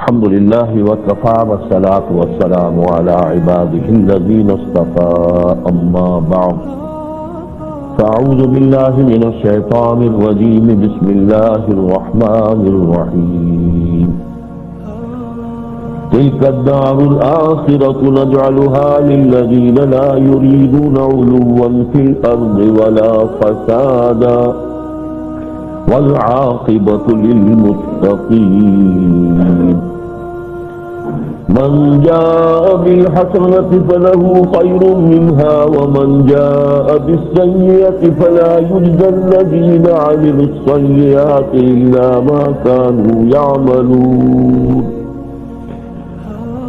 الحمد لله وكفى والصلاة والسلام على عباده الذين اصطفى أما بعد فأعوذ بالله من الشيطان الرجيم بسم الله الرحمن الرحيم تلك الدار الآخرة نجعلها للذين لا يريدون علوا في الأرض ولا فسادا والعاقبة للمتقين من جاء بالحسنة فله خير منها ومن جاء بالسيئة فلا يجزى الذين عملوا السيئات إلا ما كانوا يعملون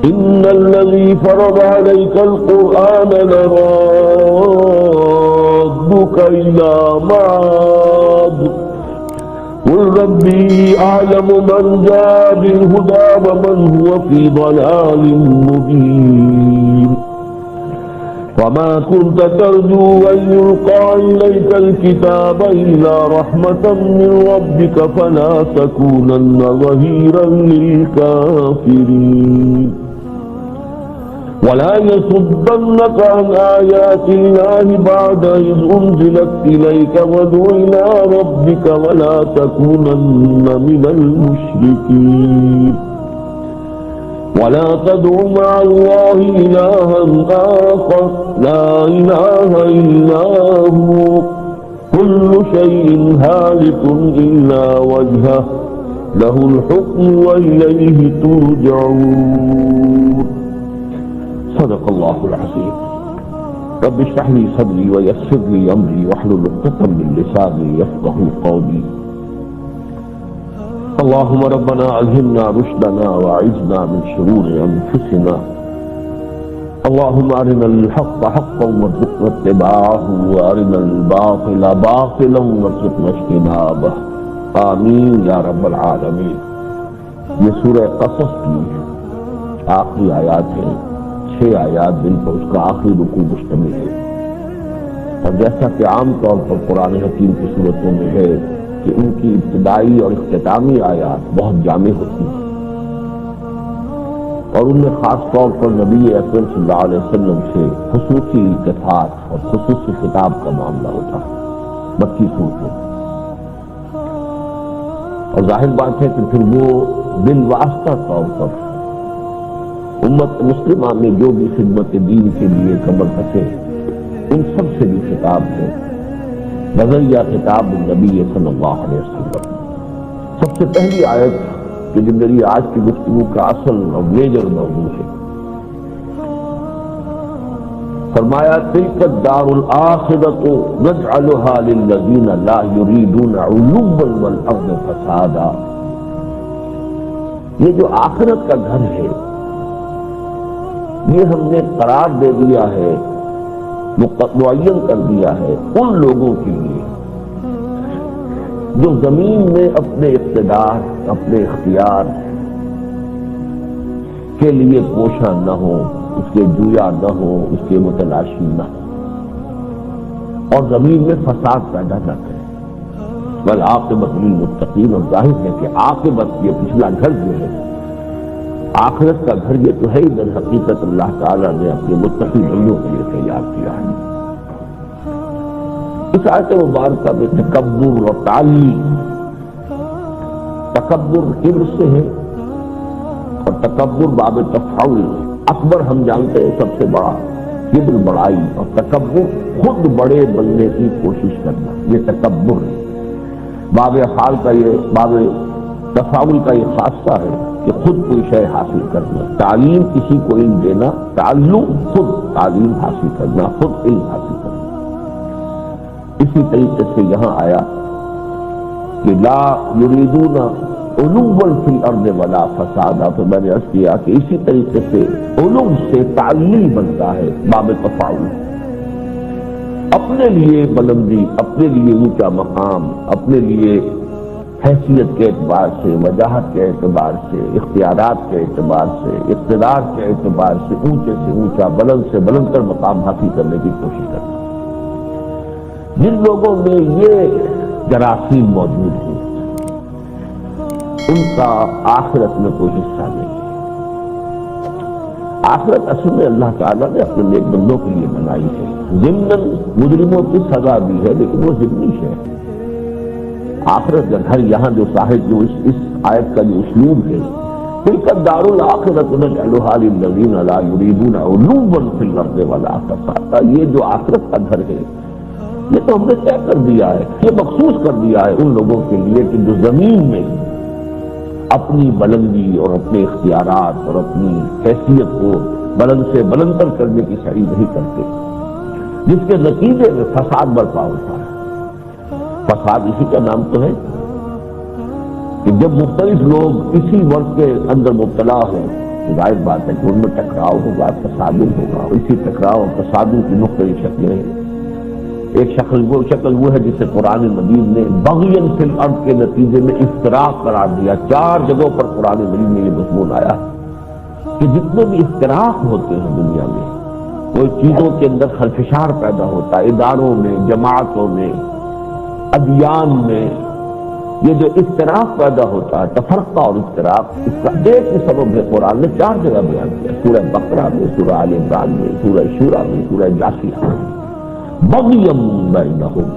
إن الذي فرض عليك القرآن لرادك إلى معاد قل ربي أعلم من جاء بالهدى ومن هو في ضلال مبين وما كنت ترجو أن يلقى إليك الكتاب إلا رحمة من ربك فلا تكونن ظهيرا للكافرين ولا يصدنك عن آيات الله بعد إذ أنزلت إليك وادع إلى ربك ولا تكونن من المشركين ولا تدع مع الله إلها آخر لا إله إلا هو كل شيء هالك إلا وجهه له الحكم وإليه ترجعون صدق الله العظيم رب اشرح لي صدري ويسر لي امري واحلل عقدة من لساني يفقهوا قولي اللهم ربنا الهمنا رشدنا واعذنا من شرور انفسنا اللهم ارنا الحق حقا وارزقنا اتباعه وارنا الباطل باطلا وارزقنا اجتنابه آمین یا رب العالمین۔ یہ سورہ قصص کی آخری آیات ہے، 6 آیات جن پر اس کا آخری رکوع مشتمل ہے، اور جیسا کہ عام طور پر قرآن حکیم کی صورتوں میں ہے کہ ان کی ابتدائی اور اختتامی آیات بہت جامع ہوتی ہیں، اور ان میں خاص طور پر نبی اکرم صلی اللہ علیہ وسلم سے خصوصی التفات اور خصوصی خطاب کا معاملہ ہوتا ہے مکی صورتوں میں، اور ظاہر بات ہے کہ پھر وہ بالواسطہ طور پر امت مسلمہ میں جو بھی خدمت دین کے لیے کمر کسے ان سب سے بھی خطاب ہے، نظریہ خطاب النبی صلی اللہ علیہ وسلم۔ سب سے پہلی آیت جو میری آج کی گفتگو کا اصل اور میجر موضوع ہے، فرمایا تلک الدار الآخرۃ نجعلها للذین لا یریدون علوا والارض فسادا۔ یہ جو آخرت کا گھر ہے یہ ہم نے قرار دے دیا ہے، معین کر دیا ہے ان لوگوں کے لیے جو زمین میں اپنے اقتدار، اپنے اختیار کے لیے کوشاں نہ ہو، اس کے جویا نہ ہو، اس کے متلاشی نہ ہو، اور زمین میں فساد پیدا نہ کرے۔ والعاقبۃ للمتقین، اور ظاہر ہے کہ عاقبت یہ پچھلا گھر جو ہے، آخرت کا گھر یہ تو ہے ہی در حقیقت اللہ تعالیٰ نے اپنے متقی بندوں کے لیے تیار کیا ہے۔ اس آیت مبارکہ میں تکبر اور تعلیم، تکبر کبر سے ہے اور تکبر باب تفاعل، اکبر ہم جانتے ہیں سب سے بڑا، کبر بڑائی، اور تکبر خود بڑے بننے کی کوشش کرنا، یہ تکبر ہے۔ باب افعال کا یہ، باب تفاعل کا یہ خاصہ ہے کہ خود کوئی شے حاصل کرنا، تعلیم کسی کو علم دینا، تعلم خود تعلیم حاصل کرنا، خود علم حاصل کرنا۔ اسی طریقے سے یہاں آیا کہ لا یریدون علوا فی الارض ولا فسادا، تو میں نے عرض کیا کہ اسی طریقے سے علو سے تعلیل بنتا ہے باب تفاعل، اپنے لیے بلندی، اپنے لیے اونچا مقام، اپنے لیے حیثیت کے اعتبار سے، وجاہت کے اعتبار سے، اختیارات کے اعتبار سے، اقتدار کے اعتبار سے اونچے سے اونچا، بلند سے بلندتر مقام حاصل کرنے کی کوشش کرنا۔ جن لوگوں میں یہ جراثیم موجود ہیں ان کا آخرت میں کوئی حصہ نہیں۔ آخرت اصل میں اللہ تعالیٰ نے اپنے نیک بندوں کے لیے بنائی ہے. ضمن مجرموں کی سزا بھی ہے لیکن وہ ضمنی ہے. آخرت کا گھر یہاں جو صاحب جو اس آیت کا جو اسلوب ہے، تلک الدار الآخرۃ نجعلھا للذین لا یریدون علوا فی الارض ولا فسادا. یہ جو آخرت کا گھر ہے یہ تو ہم نے طے کر دیا ہے، یہ مخصوص کر دیا ہے ان لوگوں کے لیے کہ جو زمین میں اپنی بلندی اور اپنے اختیارات اور اپنی حیثیت کو بلند سے بلندتر کرنے کی سعی نہیں کرتے، جس کے نتیجے میں فساد برپا ہوتا ہے. فساد اسی کا نام تو ہے کہ جب مختلف لوگ اسی ورق کے اندر مبتلا ہوں، ظاہر بات ہے کہ ان میں ٹکراؤ ہوگا، تصادم ہوگا. اسی ٹکراؤ اور تصادم کی مختلف شکلیں ہیں. ایک شکل وہ ہے جسے قرآن مجید نے بغین فی الارض کے نتیجے میں افتراق قرار دیا. 4 جگہوں پر قرآن مجید میں یہ مضمون آیا کہ جتنے بھی افتراق ہوتے ہیں دنیا میں، کوئی چیزوں کے اندر خلفشار پیدا ہوتا ہے، اداروں میں، جماعتوں میں، ادیان میں، یہ جو افتراق پیدا ہوتا ہے، تفرقہ اور افتراق، اس کا ایک ہی سبب ہے قرآن نے 4 جگہ بیان کیا. سورہ بقرہ میں، سورہ آل عمران میں، سورہ شورى میں، سورہ جاثیہ میں. بغیم بینہم،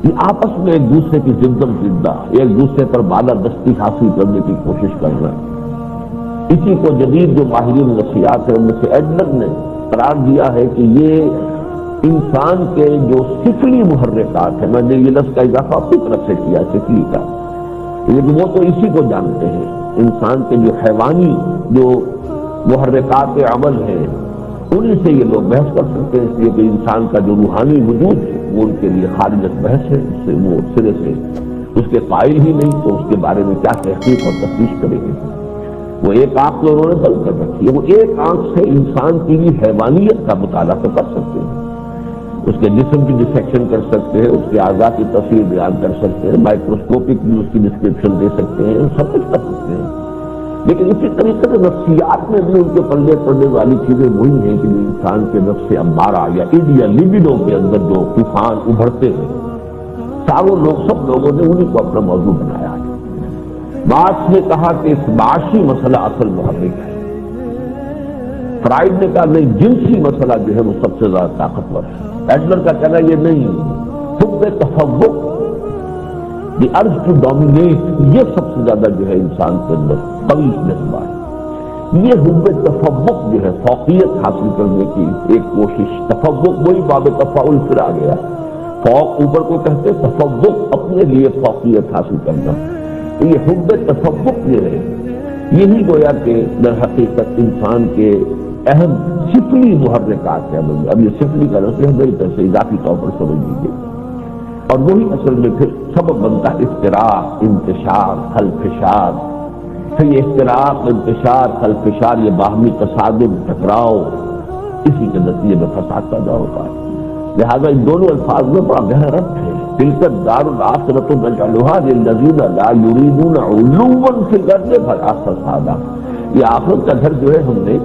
یہ آپس میں ایک دوسرے کی زدہ، ایک دوسرے پر بالادستی حاصل کرنے کی کوشش کر رہے ہیں. اسی کو جدید جو ماہرین نفسیات ہیں ان میں سے ایڈلر نے قرار دیا ہے کہ یہ انسان کے جو سفلی محرکات ہیں، میں نے یہ لفظ کا اضافہ اپنی طرف سے کیا سفلی کا، لیکن وہ تو اسی کو جانتے ہیں. انسان کے جو حیوانی جو محرکات عمل ہیں انہیں سے یہ لوگ بحث کر سکتے ہیں، اس لیے کہ انسان کا جو روحانی وجود ہے وہ ان کے لیے خارج بحث ہے. اس سے وہ سرے سے اس کے قائل ہی نہیں، تو اس کے بارے میں کیا تحقیق اور تفتیش کریں گے. وہ ایک آنکھ تو انہوں نے بند کر رکھی ہے، وہ ایک آنکھ سے انسان کی حیوانیت کا مطالعہ تو کر سکتے ہیں، اس کے جسم کی ڈسیکشن کر سکتے ہیں، اس کے اعضاء کی تصویر بیان کر سکتے ہیں، مائکروسکوپک بھی اس کی ڈسکرپشن دے سکتے ہیں، سب کچھ کر سکتے ہیں. لیکن اسی طریقے سے نفسیات میں بھی ان کے پلے پڑنے والی چیزیں وہی ہیں کہ انسان کے نفس امارہ یا ایڈیا لیبیڈو کے اندر جو طوفان ابھرتے ہیں، ساروں لوگ سب لوگوں نے انہیں کو اپنا موضوع بنایا ہے. مارکس نے کہا کہ اس معاشی مسئلہ اصل محرک ہے. فرائڈ نے کہا نہیں، جنسی مسئلہ جو ہے وہ سب سے زیادہ طاقتور ہے. ایڈلر کا کہنا یہ نہیں، حب تفوق، دی ارج ٹو ڈومینیٹ، یہ سب سے زیادہ جو ہے انسان کے اندر قوی جذبہ ہے. یہ حب تفوق جو ہے فوقیت حاصل کرنے کی ایک کوشش. تفوق وہی باب تفاعل پھر آ گیا، فوق اوپر کو کہتے، تفوق اپنے لیے فوقیت حاصل کرنا. تو یہ حب تفوق جو ہے یہی گویا کہ در حقیقت انسان کے اہم سفلی محرکات ہے. اب یہ سفلی کا لفظ ہے، میری طرف سے اضافی طور پر سمجھ لیجیے. اور وہی اصل میں پھر سبب بنتا ہے افتراق، انتشار، خلفشار. پھر یہ افتراق، انتشار، خلفشار، یہ باہمی تصادم، ٹکراؤ، اسی کے نتیجے میں فساد پیدا ہوتا ہے. لہذا ان دونوں الفاظ میں بڑا گہرا ربط ہے. تلک الدار الآخرۃ نجعلھا للذین لا یریدون علوا فی الارض ولا فسادا. یہ آخرت کا گھر جو ہے ہم نے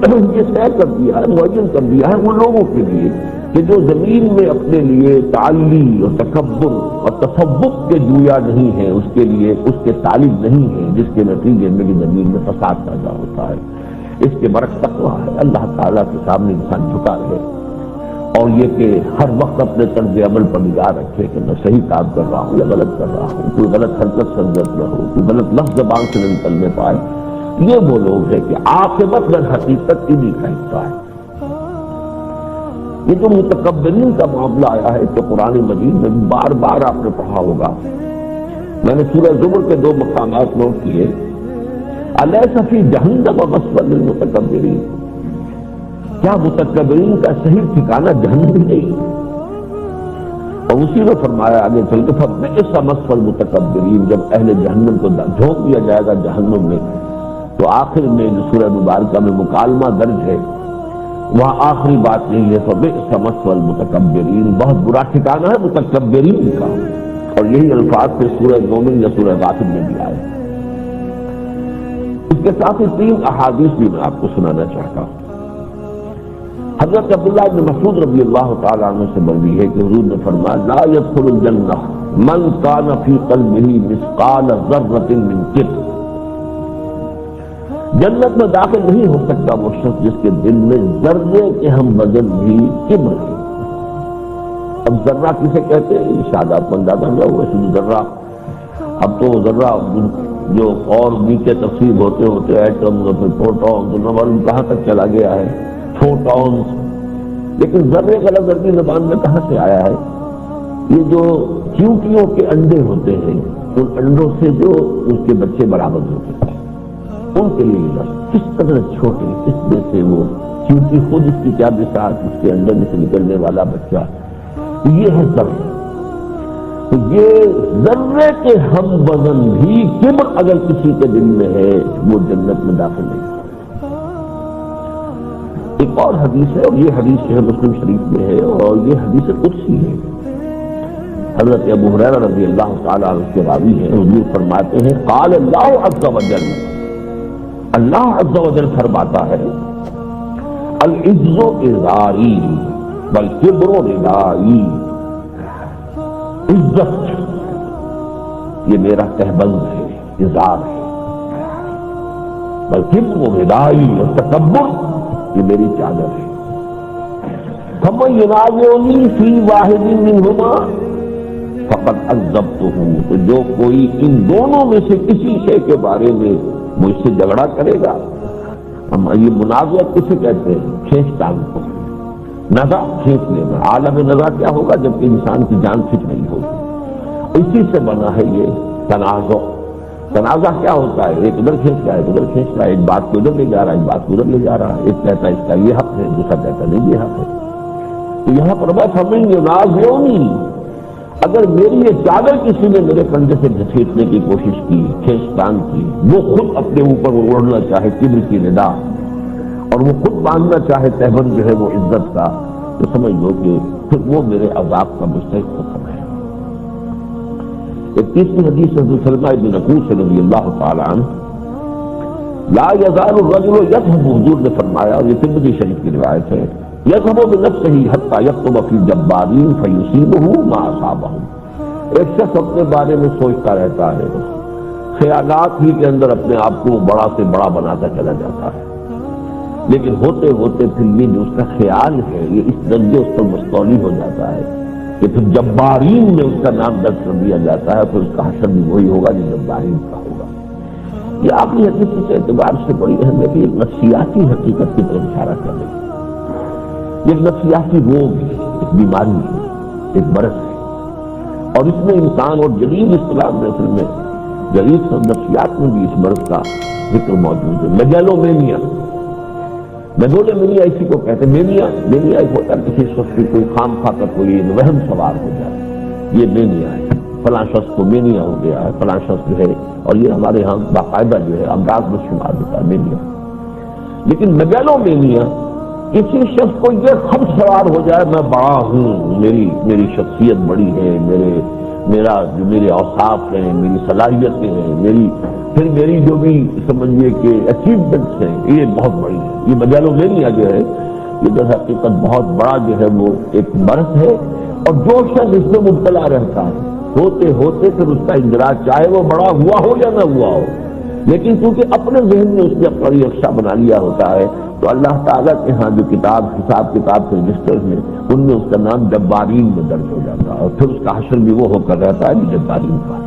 یہ طے کر دیا ہے، معین کر دیا ہے وہ لوگوں کے لیے کہ جو زمین میں اپنے لیے تعلی اور تکبر اور تفوق کے جویا نہیں ہے، اس کے لیے اس کے طالب نہیں ہے، جس کے نتیجے میں زمین میں فساد پیدا ہوتا ہے. اس کے برعکس تقویٰ ہے، اللہ تعالیٰ کے سامنے انسان جھکا رہے اور یہ کہ ہر وقت اپنے طرز عمل پر نگاہ رکھے کہ میں صحیح کام کر رہا ہوں یا غلط کر رہا ہوں، کوئی غلط حرکت سرزد نہ ہو، کوئی غلط لفظ زبان سے نہ نکلنے پائے. یہ وہ لوگ ہیں کہ عاقبت در حقیقت انہی کا حصہ ہے. یہ جو متکبرین کا معاملہ آیا ہے تو قرآن مجید میں بار بار آپ نے پڑھا ہوگا. میں نے سورہ زمر کے 2 مقامات نوٹ کیے. الیس فی جہنم مثوی للمتکبرین، کیا متکبرین کا صحیح ٹھکانہ جہنم نہیں؟ اور اسی میں فرمایا آگے چل کے فبئس مثوی المتکبرین، جب اہل جہنم کو جھونک دیا جائے گا جہنم میں تو آخر میں جو سورہ مبارکہ میں مکالمہ درج ہے وہاں آخری بات نہیں ہے فبئس مثوی المتکبرین، بہت برا ٹھکانہ ہے متکبرین کا. اور یہی الفاظ پھر سورہ مومن یا سورہ غافر میں بھی آئے. اس کے ساتھ ہی 3 احادیث بھی میں آپ کو سنانا چاہتا ہوں. حضرت عبداللہ بن مسعود رضی اللہ تعالیٰ عنہ سے مروی ہے کہ حضور نے فرمایا لا يدخل الجنہ من کان فی قلبہ مثقال ذرۃ من کبر. جنت میں داخل نہیں ہو سکتا وہ شخص جس کے دل میں ذرے کے ہم وزن بھی کبر ہے۔ اب ذرہ کسے کہتے ہیں؟ یہ شاید آپ کو اندازہ نہ ہوا ذرہ، اب تو ذرہ جو اور نیچے تقسیم ہوتے ہوتے ایٹم اور پھر پروٹون نہ معلوم کہاں تک چلا گیا ہے، فوٹونز، لیکن ذرے کا لفظ عربی زبان میں کہاں سے آیا ہے؟ یہ جو چیونٹیوں کے انڈے ہوتے ہیں، ان انڈوں سے جو اس کے بچے برآمد ہوتے ہیں، ان کے لیے لفظ کس قدر چھوٹے، اس میں سے وہ چیونٹی خود اس کی کیا بساط، اس کے انڈے میں سے نکلنے والا بچہ، یہ ہے ذرہ۔ تو یہ ذرے کے ہم وزن بھی کبر اگر کسی کے دل میں ہے وہ جنت میں داخل نہیں۔ ایک اور حدیث ہے، اور یہ حدیث جو ہے مسلم شریف میں ہے، اور یہ حدیث قدسی ہے۔ حضرت ابو ہریرہ رضی اللہ تعالیٰ عنہ کے راوی ہیں، حضور فرماتے ہیں قال اللہ عز وجل، اللہ عز وجل فرماتا ہے العز ازاری والکبر ردائی، عزت یہ میرا تہبند ہے، ازار ہے، والکبر ردائی، اور تکبر یہ میری چادر ہے۔ فمن ینازعنی فی واحد منہما فقد عذبتہ، تو جو کوئی ان دونوں میں سے کسی شے کے بارے میں مجھ سے جھگڑا کرے گا، ہم یہ منازعت کسے کہتے ہیں؟ کھینچ تان کو، نزا کھینچ لینا۔ عالم نزا کیا ہوگا؟ جب کہ انسان کی جان فٹ نہیں ہوگی، اسی سے بنا ہے یہ تنازع۔ تنازع کیا ہوتا ہے؟ ایک ادھر کھینچ رہا ہے، ادھر کھینچ رہا ہے، ایک بات کو ادھر لے جا رہا ہے، ایک بات کو ادھر لے جا رہا ہے، ایک کہتا ہے اس کا یہ حق ہے، دوسرا کہتا نہیں یہ حق ہے۔ تو یہاں پر بس ہمیں ینازعنی، اگر میری یہ چادر کسی نے میرے کندھے سے گھسیٹنے کی کوشش کی، کھینچتان کی، وہ خود اپنے اوپر اوڑھنا چاہے کبر کی ردا، اور وہ خود باندھنا چاہے تہبند جو ہے وہ عزت کا، تو سمجھ لو کہ پھر وہ میرے عذاب کا مستحق حکم ہے۔ ایک تیسری حدیث حضرت سلمہ بن عقوس رضی اللہ تعالیٰ عنہ، لا یزال الرجل یذهب، حضور نے فرمایا، اور یہ ترمذی شریف کی روایت ہے، یذهب بنفسه حتى یکتب فی الجبارین فیصیبہ ما اصابہ، ایک شخص اپنے بارے میں سوچتا رہتا ہے، خیالات ہی کے اندر اپنے آپ کو بڑا سے بڑا بناتا چلا جاتا ہے، لیکن ہوتے ہوتے پھر یہ جو اس کا خیال ہے یہ اس درجے اس پر مستولی ہو جاتا ہے کہ پھر جبارین میں اس کا نام درج کر دیا جاتا ہے، پھر اس کا حشر بھی وہی ہوگا جو جبارین کا ہوگا۔ یہ آخری حدیث اس اعتبار سے بڑی اہم ہے کہ ایک نفسیاتی حقیقت کی طرف اشارہ کر رہی ہے۔ یہ نفسیاتی روگ ہے، ایک بیماری ہے، ایک مرض ہے، اور اس میں انسان، اور جدید اصطلاح میں اصل میں جدید نفسیات میں بھی اس مرض کا ذکر موجود ہے، میگالومینیا۔ میگالومینیا اسی کو کہتے ہیں، مینیا ایک ہوتا ہے کسی شخص کی کوئی خام خواہ کا کوئی وہم سوار ہو جائے، یہ مینیا ہے، فلاں شخص کو مینیا ہو گیا ہے، فلاں شخص جو ہے، اور یہ ہمارے یہاں باقاعدہ جو ہے امراض میں شمار ہوتا ہے مینیا۔ لیکن میگالومینیا کسی شخص کو یہ خم سوار ہو جائے میں بڑا ہوں، میری شخصیت بڑی ہے، جو میرے اوصاف ہیں، میری صلاحیتیں ہیں، پھر میری جو بھی سمجھیے کہ اچیومنٹس ہیں یہ بہت بڑی ہے۔ یہ میگالومینیا جو ہے یہ در حقیقت بہت بڑا جو ہے وہ ایک مرض ہے، اور جو شخص اس میں مبتلا رہتا ہے ہوتے ہوتے پھر اس کا اندراج، چاہے وہ بڑا ہوا ہو یا نہ ہوا ہو، لیکن کیونکہ اپنے ذہن میں اس نے اپنا نقشہ بنا لیا ہوتا ہے، تو اللہ تعالیٰ کے ہاں جو حساب کتاب کے رجسٹر ہیں ان میں اس کا نام جبارین میں درج ہو جاتا ہے، اور پھر اس کا حشر بھی وہ ہو کر رہتا ہے جو جبارین کا۔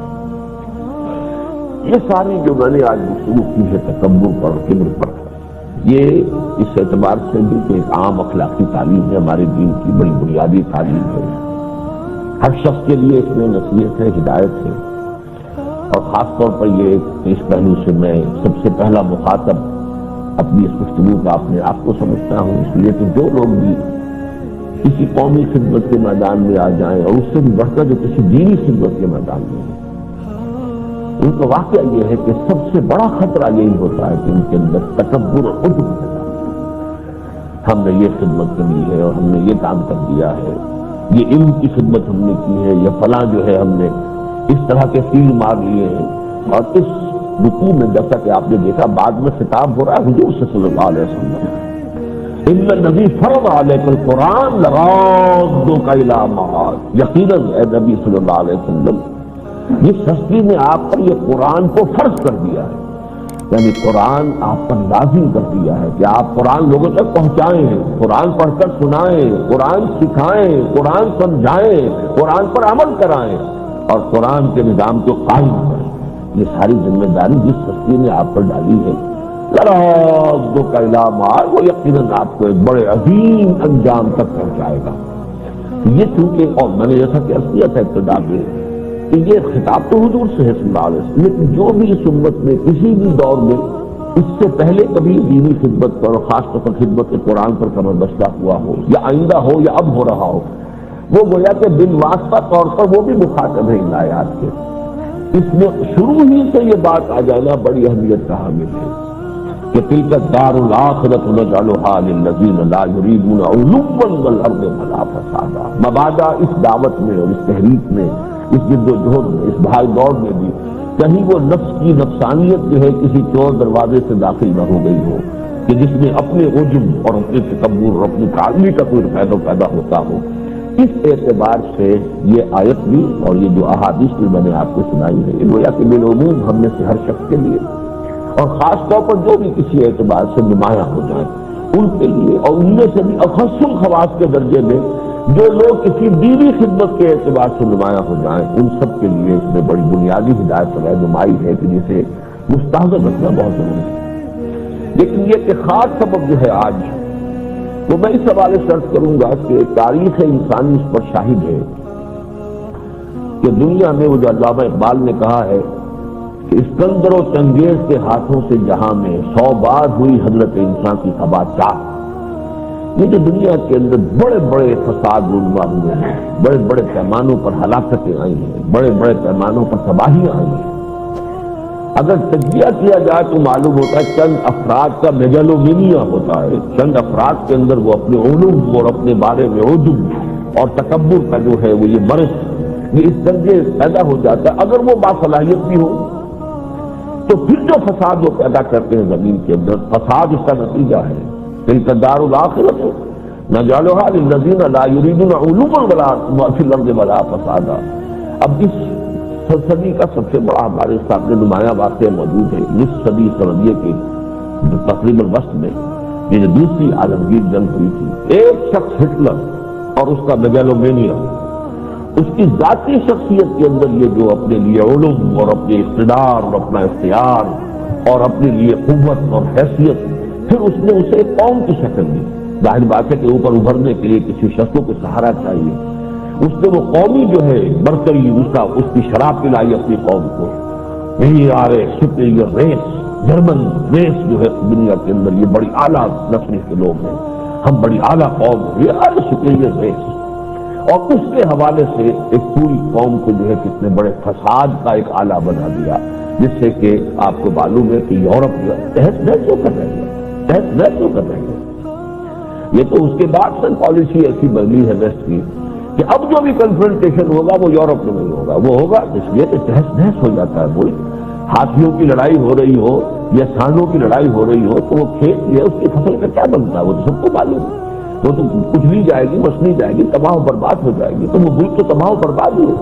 یہ ساری جو میں نے آج گفتگو کی ہے تکبر پر، کبر پر، یہ اس اعتبار سے بھی کہ ایک عام اخلاقی تعلیم ہے، ہمارے دین کی بڑی بنیادی تعلیم ہے، ہر شخص کے لیے اس میں نصیحت ہے، ہدایت ہے، اور خاص طور پر یہ اس پہلو سے میں سب سے پہلا مخاطب اپنی اس گفتگو کا اپنے آپ کو سمجھتا ہوں، اس لیے کہ جو لوگ بھی کسی قومی خدمت کے میدان میں آ جائیں، اور اس سے بھی بڑھ کر جو کسی دینی خدمت کے میدان میں ہیں، ان کا واقعہ یہ ہے کہ سب سے بڑا خطرہ یہی ہوتا ہے کہ ان کے اندر تکبر اور عجب پیدا ہے۔ ہم نے یہ خدمت کر لی ہے، اور ہم نے یہ کام کر دیا ہے، یہ علم کی خدمت ہم نے کی ہے، یا فلاں جو ہے ہم نے اس طرح کے تیر مار لیے ہیں۔ اور اس رکوع میں جیسا کہ آپ نے دیکھا بعد میں خطاب ہو رہا ہے حضور سے صلی اللہ علیہ وسلم، ان الذی فرض علیک القرآن لرادک الی معاد، یقیناً اے نبی صلی اللہ علیہ وسلم جس ہستی نے آپ پر یہ قرآن کو فرض کر دیا ہے، یعنی قرآن آپ پر لازم کر دیا ہے کہ آپ قرآن لوگوں تک پہنچائیں، قرآن پڑھ کر سنائیں، قرآن سکھائیں، قرآن سمجھائیں، قرآن پر عمل کرائیں اور قرآن کے نظام کو قائم کریں۔ یہ ساری ذمہ داری جس ہستی نے آپ پر ڈالی ہے، لرازدو کا علامات، وہ یقیناً آپ کو ایک بڑے عظیم انجام تک پہنچائے گا۔ یہ چونکہ، اور میں نے جیسا کہ عرض کیا تھا ابتدا میں کہ یہ خطاب تو حضور سے ہے صلی اللہ علیہ وسلم، لیکن جو بھی اس امت میں کسی بھی دور میں اس سے پہلے کبھی دینی خدمت پر اور خاص طور پر خدمت قرآن پر کمر بستہ ہوا ہو یا آئندہ ہو یا اب ہو رہا ہو، وہ گویا کہ بالواسطہ طور پر وہ بھی مخاطب ہے ان آیات کے۔ اس میں شروع ہی سے یہ بات آ جانا بڑی اہمیت کا حامل ہے کہ تلک الدار الآخرۃ نجعلھا للذین لا یریدون علوا فی الارض ولا فسادا۔ مبادا اس دعوت میں اور اس تحریک میں، اس جد و جہد میں، اس بھاگ دوڑ میں بھی کہیں وہ نفس کی نفسانیت جو ہے کسی چور دروازے سے داخل نہ ہو گئی ہو کہ جس میں اپنے عجب اور اپنے تکبر اور اپنی تعالی کا کوئی پیدا ہوتا ہو۔ اس اعتبار سے یہ آیت بھی اور یہ جو احادیث بھی میں نے آپ کو سنائی ہے، یہ گویا کہ بالعموم ہم میں سے ہر شخص کے لیے اور خاص طور پر جو بھی کسی اعتبار سے نمایاں ہو جائیں ان کے لیے، اور ان میں سے بھی اخص الخواص کے درجے میں جو لوگ کسی دینی خدمت کے اعتبار سے نمایاں ہو جائیں، ان سب کے لیے اس میں بڑی بنیادی ہدایت اور رہنمائی ہے کہ جسے مستحضر رکھنا بہت ضروری ہے۔ لیکن یہ کہ خاص سبب جو ہے آج، تو میں اس حوالے سے عرض کروں گا کہ تاریخ انسانی اس پر شاہد ہے کہ دنیا میں وہ جو علامہ اقبال نے کہا ہے کہ اسکندر و چنگیز کے ہاتھوں سے جہاں میں 100 بار ہوئی حضرت انسان کی خبا چاہ۔ یہ جو دنیا کے اندر بڑے بڑے فساد رونما ہوئے ہیں، بڑے بڑے پیمانوں پر ہلاکتیں آئی ہیں، بڑے بڑے پیمانوں پر تباہیاں آئی ہیں، اگر تجزیہ کیا جائے تو معلوم ہوتا ہے چند افراد کا میگالومینیا ہوتا ہے، چند افراد کے اندر وہ اپنے علوم اور اپنے بارے میں عجب اور تکبر کا جو ہے وہ یہ مرض، یہ اس درجے پیدا ہو جاتا ہے۔ اگر وہ باصلاحیت بھی ہو تو پھر جو فساد وہ پیدا کرتے ہیں زمین کے اندر، فساد اس کا نتیجہ ہے۔ تلک الدار الآخرۃ نجعلھا للذین لا یریدون علوا فی الارض ولا فسادا۔ اب اس صدی کا سب سے بڑا ہمارے سامنے نمایاں واقعہ موجود ہے، نصف صدی سردیے کے تقریباً وسط میں یہ جو دوسری عالمگیر جنگ ہوئی تھی، ایک شخص ہٹلر اور اس کا میگالومینیا، اس کی ذاتی شخصیت کے اندر یہ جو اپنے لیے علم اور اپنے اقتدار اور اپنا اختیار اور اپنے لیے قوت اور حیثیت، پھر اس نے اسے ایک قوم کی شکل دی۔ ظاہر بات ہے کہ اوپر ابھرنے کے لیے کسی شخصوں کو سہارا چاہیے، اس نے وہ قومی جو ہے برتری اس کی شراب پلائی اپنی قوم کو۔ یہی سپیریئر ریس، جرمن ریس جو ہے دنیا کے اندر یہ بڑی اعلیٰ نسل کے لوگ ہیں، ہم بڑی اعلیٰ قوم ہیں، یہ سپیریئر ریس، اور اس کے حوالے سے ایک پوری قوم کو جو ہے کتنے بڑے فساد کا ایک آلہ بنا دیا، جس سے کہ آپ کو معلوم ہے کہ یورپ جو تحس نحس کر رہے ہیں، تحس نحس کر رہے ہیں۔ یہ تو اس کے بعد سے پالیسی ایسی بدلی ہے ویسٹ کی کہ اب جو بھی کنفرنٹیشن ہوگا وہ یورپ میں نہیں ہوگا، وہ ہوگا اس لیے کہ تحس نحس ہو جاتا ہے۔ ملک ہاتھیوں کی لڑائی ہو رہی ہو یا سانڈوں کی لڑائی ہو رہی ہو تو وہ کھیت جو ہے اس کی فصل کا کیا بنتا ہے وہ تو سب کو معلوم ہے، وہ تو کچھ نہیں جائے گی، مسنی جائے گی، تباہ و برباد ہو جائے گی، تو وہ ملک تو تباہ و برباد ہی ہے۔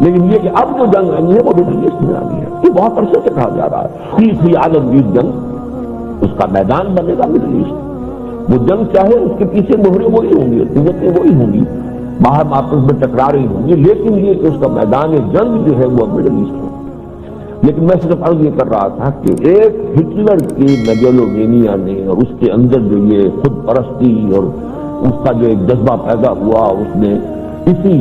لیکن یہ کہ اب جو جنگ آئی ہے وہ مڈل ایسٹ میں آئی ہے، یہ بہت عرصے سے کہا جا رہا ہے تیسری عالمگیر جنگ، اس کا میدان بنے گا مڈل ایسٹ۔ وہ جنگ چاہے اس کے پیچھے مہریں وہی ہوں گی، قوتیں وہی ہوں گی، باہر آپس میں ٹکراریں ہوں گی، لیکن یہ کہ اس کا میدان جنگ جو ہے وہ مڈل ایسٹ ہے۔ لیکن میں صرف عرض یہ کر رہا تھا کہ ایک ہٹلر کی میگالومینیا نے اور اس کے اندر جو یہ خود پرستی اور اس کا جو ایک جذبہ پیدا ہوا، اس نے اسی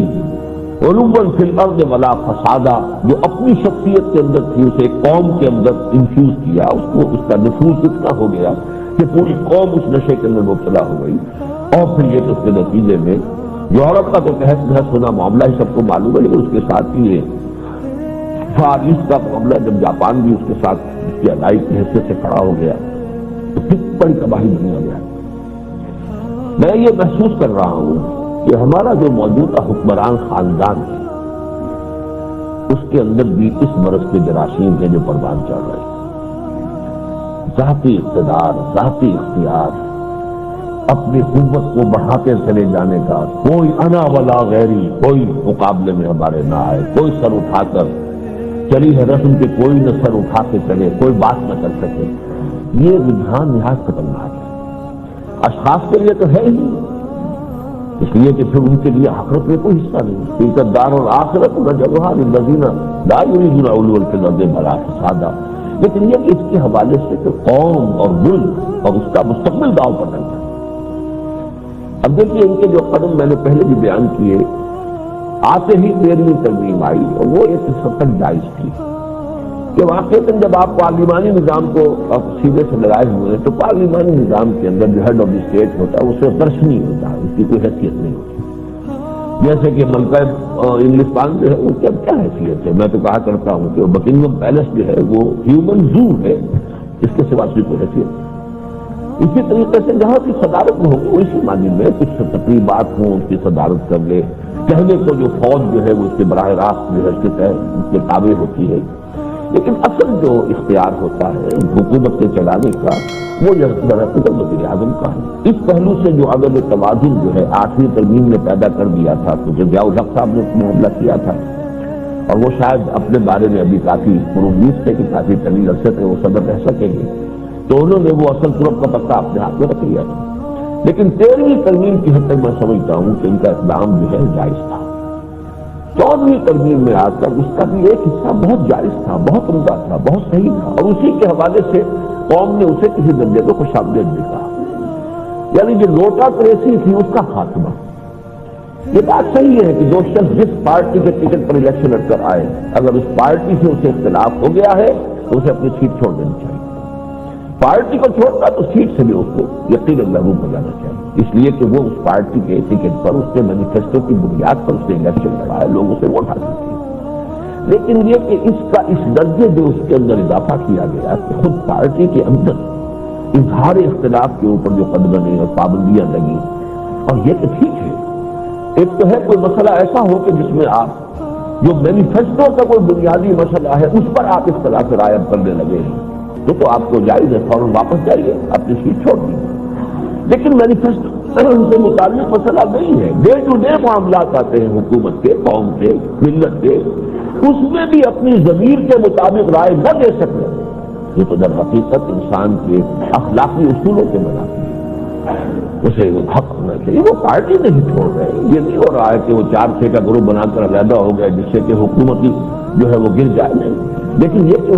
علوا فی الارض ولا فسادا جو اپنی شخصیت کے اندر تھی اسے ایک قوم کے اندر انفیوز کیا، اس کو اس کا نفوذ اتنا ہو گیا کہ پوری قوم اس نشے کے اندر مبتلا ہو گئی، اور پھر یہ اس کے نتیجے میں یورپ کا تو تحس نحس ہونا معاملہ ہی سب کو معلوم ہے، لیکن اس کے ساتھ ہی یہ فار ایسٹ کا معاملہ جب جاپان بھی اس کے ساتھ اس کی ادائی کی حیثیت سے کھڑا ہو گیا تو کتنی بڑی تباہی دنیا میں آئی۔ میں یہ محسوس کر رہا ہوں کہ ہمارا جو موجودہ حکمران خاندان ہے اس کے اندر بھی اس مرض کے جراثیم ہیں جو پروان چڑھ رہے ہیں، ذاتی اقتدار، ذاتی اختیار، اپنی قوت کو بڑھاتے چلے جانے کا، کوئی انا ولا غیری، کوئی مقابلے میں ہمارے نہ آئے، کوئی سر اٹھا کر چلی ہے رسم کے کوئی نہ سر اٹھا کے چلے، کوئی بات نہ کر سکے، یہ رجحان نہایت خطرناک ہے۔ اشخاص کے لیے تو ہے ہی، اس لیے کہ پھر ان کے لیے آخرت میں کوئی حصہ نہیں۔ تلک الدار الآخرۃ نجعلھا للذین لا یریدون علوا فی الارض ولا فسادا۔ لیکن یہ کہ اس کے حوالے سے کہ قوم اور ملک اور اس کا مستقبل داؤ پر ڈلتا ہے۔ اب دیکھیے ان کے جو قدم میں نے پہلے بھی بیان کیے، آتے ہی 13ویں ترمیم آئی اور وہ ایک حد تک جائز تھی کہ واقعتاً جب آپ پارلیمانی نظام کو سیدھے سے لگائے ہوئے ہیں تو پارلیمانی نظام کے اندر جو ہیڈ آف دی اسٹیٹ ہوتا ہے اسے درش نہیں ہوتا، اس کی کوئی حیثیت نہیں ہوتی۔ جیسے کہ ملکہ انگلستان جو ہے اس کی اب کیا حیثیت ہے؟ میں تو کہا کرتا ہوں کہ بکنگھم پیلس جو ہے وہ ہیومن زو ہے، اس کے سوا کوئی حیثیت نہیں۔ اسی طریقے سے جہاں کی صدارت میں ہوگی اسی معنی میں کچھ تقریبات ہوں، اس کی صدارت کر لے، کہنے کو جو فوج جو ہے وہ اس کے براہ راست جو ہے اس کے تابع ہوتی ہے، لیکن اصل جو اختیار ہوتا ہے حکومت کے چلانے کا وہ دراصل وزیر اعظم کا ہے۔ اس پہلو سے جو عدم توازن جو ہے 8ویں ترمیم نے پیدا کر دیا تھا، تو ضیاء الحق صاحب نے معاملہ کیا تھا اور وہ شاید اپنے بارے میں ابھی کافی امید تھے کہ کافی طویل عرصے تک وہ صدر رہ سکیں گے، تو انہوں نے وہ اصل صورت کا پتہ اپنے ہاتھ میں رکھ لیا تھا۔ لیکن 13ویں ترمیم کی حد تک میں سمجھتا ہوں کہ ان کا اقدام جو ہے جائز تھا۔ 14ویں ترمیم میں آ کر اس کا بھی ایک حصہ بہت جائز تھا، بہت عمدہ تھا، بہت صحیح تھا، اور اسی کے حوالے سے قوم نے اسے کسی درجے کو خوش آمدید بھی کہا، یعنی جو نوٹا کریسی تھی اس کا خاتمہ۔ یہ بات صحیح ہے کہ جو شخص جس پارٹی کے ٹکٹ پر الیکشن لڑ کر آئے، اگر اس پارٹی سے اسے اختلاف ہو گیا ہے تو اسے اپنی سیٹ چھوڑ دینی چاہیے۔ پارٹی کو چھوڑتا تو سیٹ سے بھی اس کو یقیناً محروم ہو جانا چاہیے، اس لیے کہ وہ اس پارٹی کے ٹکٹ پر اس کے مینیفیسٹو کی بنیاد پر اس نے الیکشن لڑا ہے، لوگ اسے ووٹ حاصل کیے۔ لیکن یہ کہ اس کا اس درجے جو اس کے اندر اضافہ کیا گیا کہ خود پارٹی کے اندر اظہار اختلاف کے اوپر جو قدغنیں اور پابندیاں لگی، اور یہ کہ ٹھیک ہے ایک تو ہے کوئی مسئلہ ایسا ہو کہ جس میں آپ جو مینیفیسٹو کا کوئی بنیادی مسئلہ ہے اس پر آپ اختلاف رائے کرنے لگے ہیں تو آپ کو جائز ہے، فوراً واپس جائیے، اپنی سیٹ چھوڑ دیجیے۔ لیکن مینیفیسٹو سے متعلق مسئلہ نہیں ہے، ڈے ٹو ڈے معاملات آتے ہیں حکومت کے، قوم کے، ملت کے، اس میں بھی اپنی ضمیر کے مطابق رائے نہ دے سکتے، یہ تو در حقیقت انسان کے اخلاقی اصولوں کے منافی ہے، اسے حق ہونا چاہیے۔ وہ پارٹی نہیں چھوڑ رہے، یہ نہیں ہو رہا ہے کہ وہ 4-6 کا گروپ بنا کر علیحدہ ہو گئے جس سے کہ حکومتی جو ہے وہ گر جائے، نہیں، لیکن یہ کہ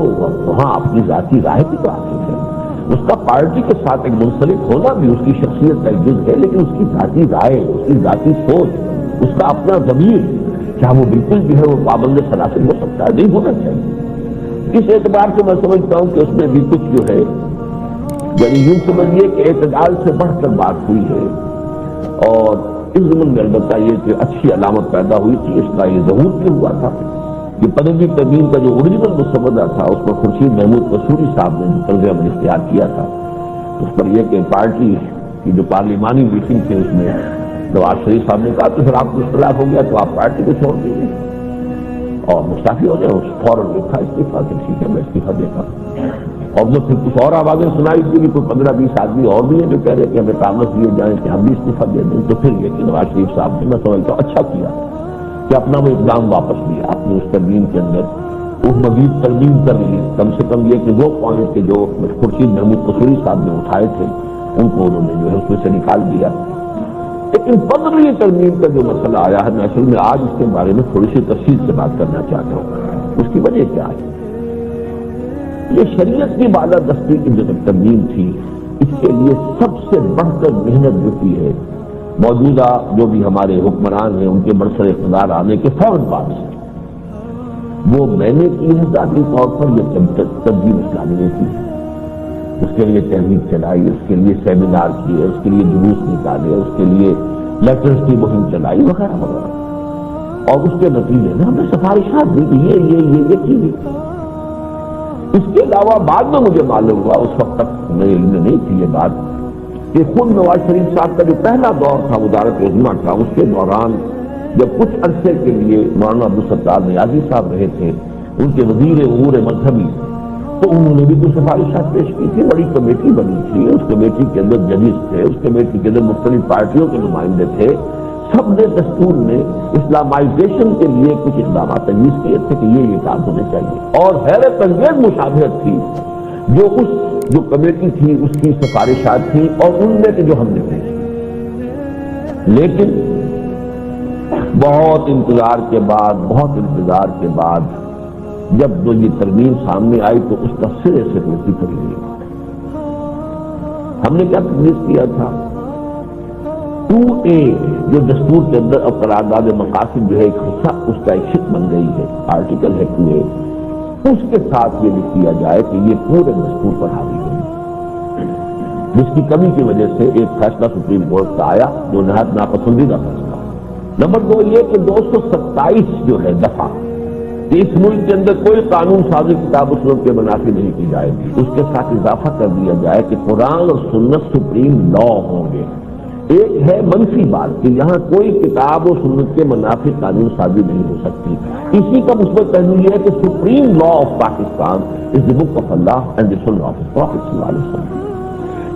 وہاں اپنی ذاتی رائے کی تو حاصل ہے، اس کا پارٹی کے ساتھ ایک منسلک ہونا بھی اس کی شخصیت کا ایک جز ہے، لیکن اس کی ذاتی رائے، اس کی ذاتی سوچ، اس کا اپنا ضمیر کیا وہ بالکل جو ہے وہ پابند سلاسل ہو سکتا ہے؟ نہیں ہونا چاہیے۔ اس اعتبار سے میں سمجھتا ہوں کہ اس میں بھی کچھ جو ہے یعنی یوں سمجھیے کہ اعتدال سے بڑھ کر بات ہوئی ہے، اور اس ضمن میں البتہ یہ کہ اچھی علامت پیدا ہوئی تھی، اس کا یہ ظہور بھی ہوا تھا کہ 15ویں ترمیم کا جو اوریجنل مسودہ تھا اس پر خورشید محمود قصوری صاحب نے جو طرز عمل اختیار کیا تھا، اس پر یہ کہ پارٹی کی جو پارلیمانی میٹنگ تھی اس میں نواز شریف صاحب نے کہا کہ پھر آپ کو اختلاف ہو گیا تو آپ پارٹی کو چھوڑ دیجیے اور مستعفی ہو جائے۔ فوراً لکھا استعفیٰ، کہ ٹھیک ہے میں استعفیٰ دیتا ہوں، اور وہ پھر کچھ اور آوازیں سنائی تھی کہ کوئی 15-20 آدمی اور بھی ہیں جو کہہ رہے کہ ہمیں کامس دیے جائیں کہ ہم بھی استعفیٰ دے دیں، تو پھر یہ کہ نواز شریف صاحب نے میں سمجھتا ہوں اچھا کیا کہ اپنا وہ اقدام واپس لیا، آپ نے اس ترمیم کے اندر اس مزید ترمیم کر لی، کم سے کم یہ کہ وہ پوائنٹ کے جو خورشید محمود قصوری صاحب نے اٹھائے تھے ان کو انہوں نے جو ہے اس میں سے نکال دیا۔ لیکن 15ویں ترمیم کا جو مسئلہ آیا ہے، میں اصل میں آج اس کے بارے میں تھوڑی سی تفصیل سے بات کرنا چاہتا ہوں۔ اس کی وجہ کیا ہے؟ یہ شریعت کی بالادستی کی جو ترمیم تھی، اس کے لیے سب سے بڑھ کر محنت جو کی ہے موجودہ جو بھی ہمارے حکمران ہیں ان کے برسر اقتدار آنے کے فوراً بعد سے وہ میں نے کی ہے ذاتی طور پر یہ تنظیم اسلامیہ کی، اس کے لیے تحریک چلائی، اس کے لیے سیمینار کیے، اس کے لیے جلوس نکالے، اس کے لیے لیٹرز کی مہم چلائی وغیرہ وغیرہ، اور اس کے نتیجے میں ہم نے سفارشات دی کہ یہ چیزیں۔ اس کے علاوہ بعد میں مجھے معلوم ہوا، اس وقت تک میرے علم میں نہیں تھی یہ بات، کہ خود نواز شریف صاحب کا جو پہلا دور تھا وزارت عظمیٰ کا، اس کے دوران جب کچھ عرصے کے لیے مولانا عبدالستار نیازی صاحب رہے تھے ان کے وزیر امور مذہبی، تو انہوں نے بھی کچھ سفارشات پیش کی تھی، بڑی کمیٹی بنی تھی، اس کمیٹی کے اندر ججز تھے، اس کمیٹی کے اندر مختلف پارٹیوں کے نمائندے تھے، سب نے دستور میں اسلامائزیشن کے لیے کچھ اقدامات تجویز کیے تھے کہ یہ کام ہونے چاہیے، اور حیرت انگیز مشابہت تھی جو کمیٹی تھی اس کی سفارشات تھی اور ان میں جو ہم نے پیش کی، لیکن بہت انتظار کے بعد جب جو یہ ترمیم سامنے آئی تو اس کا سرے سے کوئی ذکر نہیں ہوا۔ ہم نے کیا تجویز کیا تھا؟ 2A جو دستور کے اندر اب قرارداد مقاصد جو ہے ایک حصہ اس کا ایک شق بن گئی ہے، آرٹیکل ہے 2A، اس کے ساتھ یہ لکھ دیا جائے کہ یہ پورے دستور پر حاوی ہے، جس کی کمی کی وجہ سے ایک فیصلہ سپریم کورٹ کا آیا جو نہایت ناپسندیدہ فیصلہ۔ نمبر 2 یہ کہ 227 جو ہے دفعہ کہ اس ملک کے اندر کوئی قانون سازی کتاب و سنت کے منافی نہیں کی جائے گی، اس کے ساتھ اضافہ کر دیا جائے کہ قرآن اور سنت سپریم لا ہوں گے۔ ایک ہے منفی بات کہ یہاں کوئی کتاب و سنت کے منافی قانون سازی نہیں ہو سکتی، اسی کا مثبت پہلو یہ ہے کہ supreme law of Pakistan is the book of Allah and the سنت آف پروفیٹ صلی اللہ علیہ وسلم،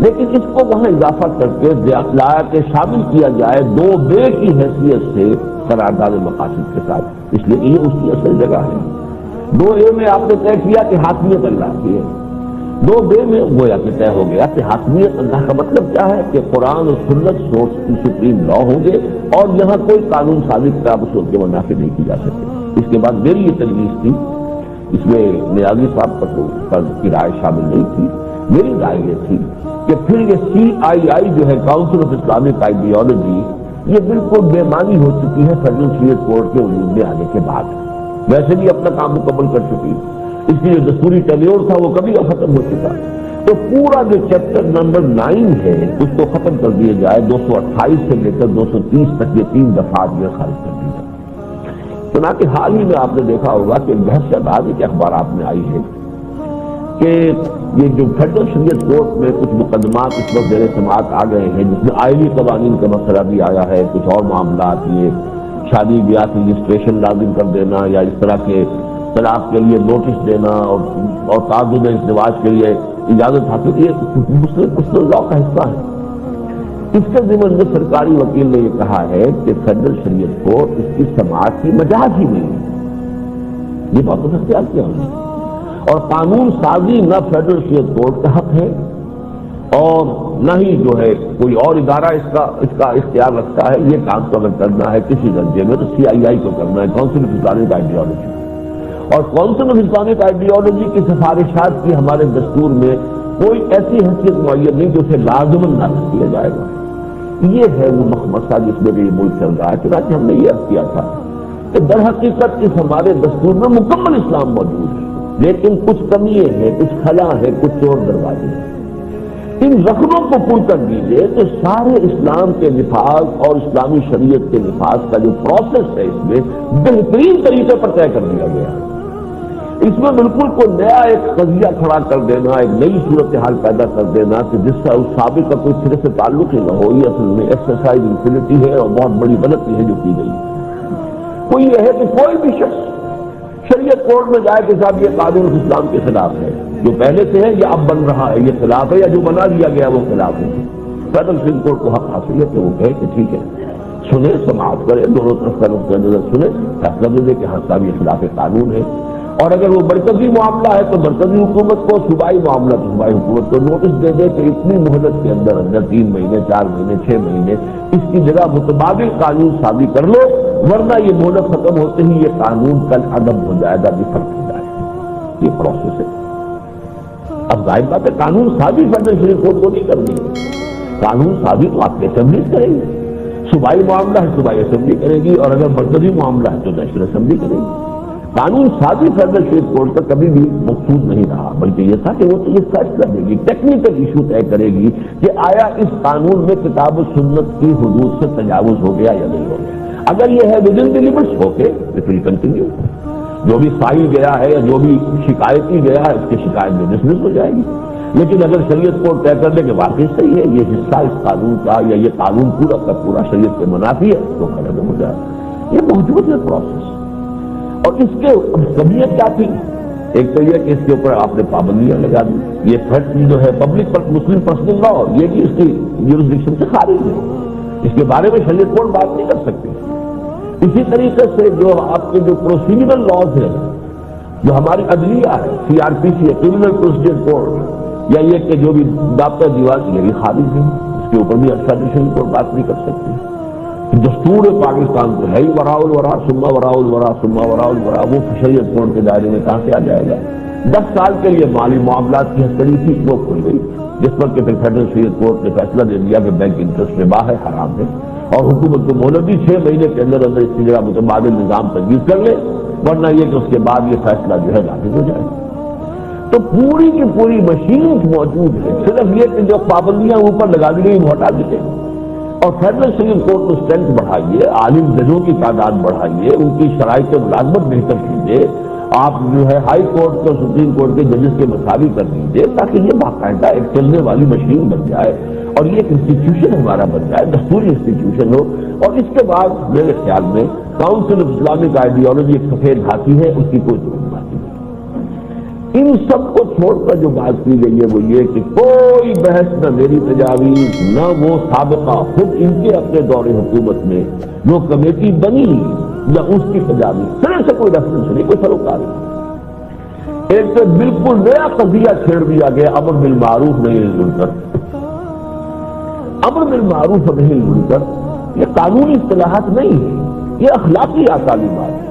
لیکن اس کو وہاں اضافہ کر کے لایا کہ شامل کیا جائے 2B کی حیثیت سے قرارداد مقاصد کے ساتھ، اس لیے کہ یہ اس کی اصل جگہ ہے۔ 2A میں آپ نے طے کیا کہ حاکمیت اللہ کی ہے، 2B میں گویا کہ طے ہو گیا کہ حاکمیت اللہ کا مطلب کیا ہے کہ قرآن اور سنت سورس کی سپریم لا ہوں گے اور یہاں کوئی قانون سازی کتاب و سنت کے منافی نہیں کی جا سکے۔ اس کے بعد میری یہ تجویز تھی، اس میں نیازی صاحب کی رائے شامل نہیں تھی، میری رائے یہ تھی کہ پھر یہ CII جو ہے کاؤنسل آف اسلامک آئیڈیالوجی، یہ بالکل بے معنی ہو چکی ہے فیڈرل شریعت کورٹ کے وجود میں آنے کے بعد، ویسے بھی اپنا کام مکمل کر چکی، اس کی جو دستوری ٹینیور تھا وہ کبھی ختم ہو چکا، تو پورا جو چیپٹر نمبر 9 ہے اس کو ختم کر دیا جائے، 228 سے لے کر 230 تک یہ 3 دفعات جو خارج کر دی جائے۔ چنانچہ حال ہی میں آپ نے دیکھا ہوگا کہ بحث سے بعد کے اخبارات میں آئی ہے کہ یہ جو فیڈرل شریعت کورٹ میں کچھ مقدمات اس وقت زیر سماعت آ گئے ہیں، جس میں آئینی قوانین کا مسئلہ بھی آیا ہے، کچھ اور معاملات، یہ شادی بیاہ کی رجسٹریشن لازم کر دینا یا اس طرح کے طلاق کے لیے نوٹس دینا اور تعدد ازدواج کے لیے اجازت حاصل، یہ مسلم لا کا حصہ ہے۔ اس کے ضمن میں سرکاری وکیل نے یہ کہا ہے کہ فیڈرل شریعت کو اس کی سماعت کی مجاز ہی نہیں ہے، یہ بات اختیار کیا ہوئی، اور قانون سازی نہ فیڈرل شریعت کورٹ کا حق ہے اور نہ ہی جو ہے کوئی اور ادارہ اس کا اختیار رکھتا ہے۔ یہ کام تو اگر کرنا ہے کسی درجے میں تو CII کو کرنا ہے، کونسل آف اسلامک آئیڈیالوجی، اور کونسل آف اسلامک آئیڈیالوجی کی سفارشات کی ہمارے دستور میں کوئی ایسی حیثیت معین نہیں جو اسے لازماً نافذ کیا جائے گا۔ یہ ہے وہ مسئلہ جس میں کہ یہ ملک چل رہا ہے۔ چنانچہ ہم نے یہ عرض کیا تھا کہ در حقیقت اس ہمارے دستور میں مکمل اسلام موجود ہے، لیکن کچھ کمیاں ہیں، کچھ خلا ہیں، کچھ چور دروازے ہیں۔ ان زخموں کو پر کر دیجئے تو سارے اسلام کے نفاذ اور اسلامی شریعت کے نفاذ کا جو پروسیس ہے اس میں بہترین طریقے پر طے کر دیا گیا ہے۔ اس میں بالکل کوئی نیا ایک قضیہ کھڑا کر دینا، ایک نئی صورتحال پیدا کر دینا کہ جس سے اس سابق کا کوئی سرے سے تعلق ہی نہ ہو، یہ اصل میں ایکسرسائز انفینٹی ہے اور بہت بڑی غلطی ہے جو کی گئی۔ کوئی یہ ہے کہ کوئی بھی شخص شریعت کورٹ میں جائے کہ صاحب یہ قانون اسلام کے خلاف ہے، جو پہلے سے ہے یا اب بن رہا ہے یہ خلاف ہے، یا جو بنا دیا گیا وہ خلاف ہے، فیڈرل شریعت کورٹ کو حق حاصل ہے کہ وہ کہے کہ ٹھیک ہے، سنیں، سماعت کرے، دونوں طرف کا نقطہ نظر سنیں، فیصلہ دے دے کہ ہاں صاحب یہ خلاف قانون ہے۔ اور اگر وہ مرکزی معاملہ ہے تو مرکزی حکومت کو، صوبائی معاملہ تو صوبائی حکومت کو نوٹس دے دے کہ اتنی مہلت کے اندر 3 مہینے، 4 مہینے، 6 مہینے اس کی جگہ متبادل قانون سازی کر لو، ورنہ یہ مہلت ختم ہوتے ہی یہ قانون کل عدم ہو جائے گا، بفرق ہو جائے گا۔ یہ پروسیس ہے۔ اب ظاہر بات ہے قانون سازی فیڈرل شریعت کورٹ کو نہیں کرنی ہے، قانون سازی تو آپ کی اسمبلی کرے گی، صوبائی معاملہ ہے صوبائی اسمبلی کرے گی، اور اگر مرکزی معاملہ ہے تو نیشنل اسمبلی کرے گی۔ قانون سازی فیڈرل شریعت کورٹ کا کبھی بھی مقصود نہیں رہا، بلکہ یہ تھا کہ وہ تو یہ فیصلہ دے گی، ٹیکنیکل ایشو طے کرے گی کہ آیا اس قانون میں کتاب و سنت کی حدود سے تجاوز ہو گیا یا نہیں ہو گیا۔ اگر یہ ہے within the limits, okay it will continue, جو بھی فائل گیا ہے یا جو بھی شکایتی گیا ہے اس کی شکایت میں ڈسمس ہو جائے گی۔ لیکن اگر شریعت کورٹ طے کر دے کہ واقعی صحیح ہے، یہ حصہ اس قانون کا یا یہ قانون پورا کا پورا شریعت کے منافی ہے، تو ختم ہو جائے۔ یہ موجود ہے پروسیس۔ اور اس کے کمیت کیا تھی؟ ایک تو یہ کہ اس کے اوپر آپ نے پابندیاں لگا دی، یہ جو ہے پبلک پر مسلم پرسنل لا، یہ بھی اس کی جورسڈکشن سے خارج ہے۔ اس کے بارے میں شریعت کوڈ بات نہیں کر سکتی. اسی طریقے سے جو آپ کے جو پروسیجرل لاز ہیں، جو ہماری عدلیہ ہے، CRPC ہے، کرمنل پروسیجر کوڈ، یا یہ کہ جو بھی ضابطہ دیوان یہ بھی خارج ہے، اس کے اوپر بھی ایکسٹراڈیشن کوڈ بات نہیں کر سکتی. دستور پاکستان تو ہے ہی وراء الورا ثم وراء الورا ثم وراء الورا، وہ شریعت کوڈ کے دائرے میں کہاں سے آ جائے گا؟ 10 سال کے لیے مالی معاملات کی ہتھیلی تھی، وہ کھل گئی، جس پر کہ فیڈرل شریعت کورٹ نے فیصلہ دے دیا کہ بینک انٹرسٹ ربا ہے، حرام ہے، اور حکومت کو مہلت دی 6 مہینے کے اندر اندر اس کی جگہ متبادل نظام تجویز کر لے، ورنہ یہ کہ اس کے بعد یہ فیصلہ جو ہے نافذ ہو جائے. تو پوری کی پوری مشین موجود ہے، صرف یہ کہ جو پابندیاں اوپر لگا دی گئی وہ ہٹا دیتے. اور فیڈرل شریعت کورٹ کو اسٹرینتھ بڑھائیے، عالم ججوں کی تعداد بڑھائیے، ان کی شرائط ملازمت بہتر کیجیے، آپ جو ہے ہائی کورٹ کو سپریم کورٹ کے ججز کے مساوی کر دیجیے، تاکہ یہ باقاعدہ ایک چلنے والی مشین بن جائے اور یہ ایک انسٹیٹیوشن ہمارا بن جائے، دستوری انسٹیٹیوشن ہو. اور اس کے بعد میرے خیال میں کاؤنسل آف اسلامک آئیڈیالوجی ایک سفید ہاتھی ہے، اس کی کوئی ضرورت نہیں. ان سب کو چھوڑ کر جو بات کی گئی ہے وہ یہ کہ کوئی بحث نہ میری تجاویز نہ وہ سابقہ خود ان کے اپنے دور حکومت میں جو کمیٹی بنی یا اس کی تجاویز، صرف سے کوئی ریفرنس نہیں، کوئی سروکار نہیں. ایک تو بالکل نیا قضیہ چھیڑ دیا گیا، امر بالمعروف نہیں المنکر. امر بالمعروف اور نہیں المنکر یہ قانونی اصطلاحات نہیں ہے، یہ اخلاقی تعلیمات ہے.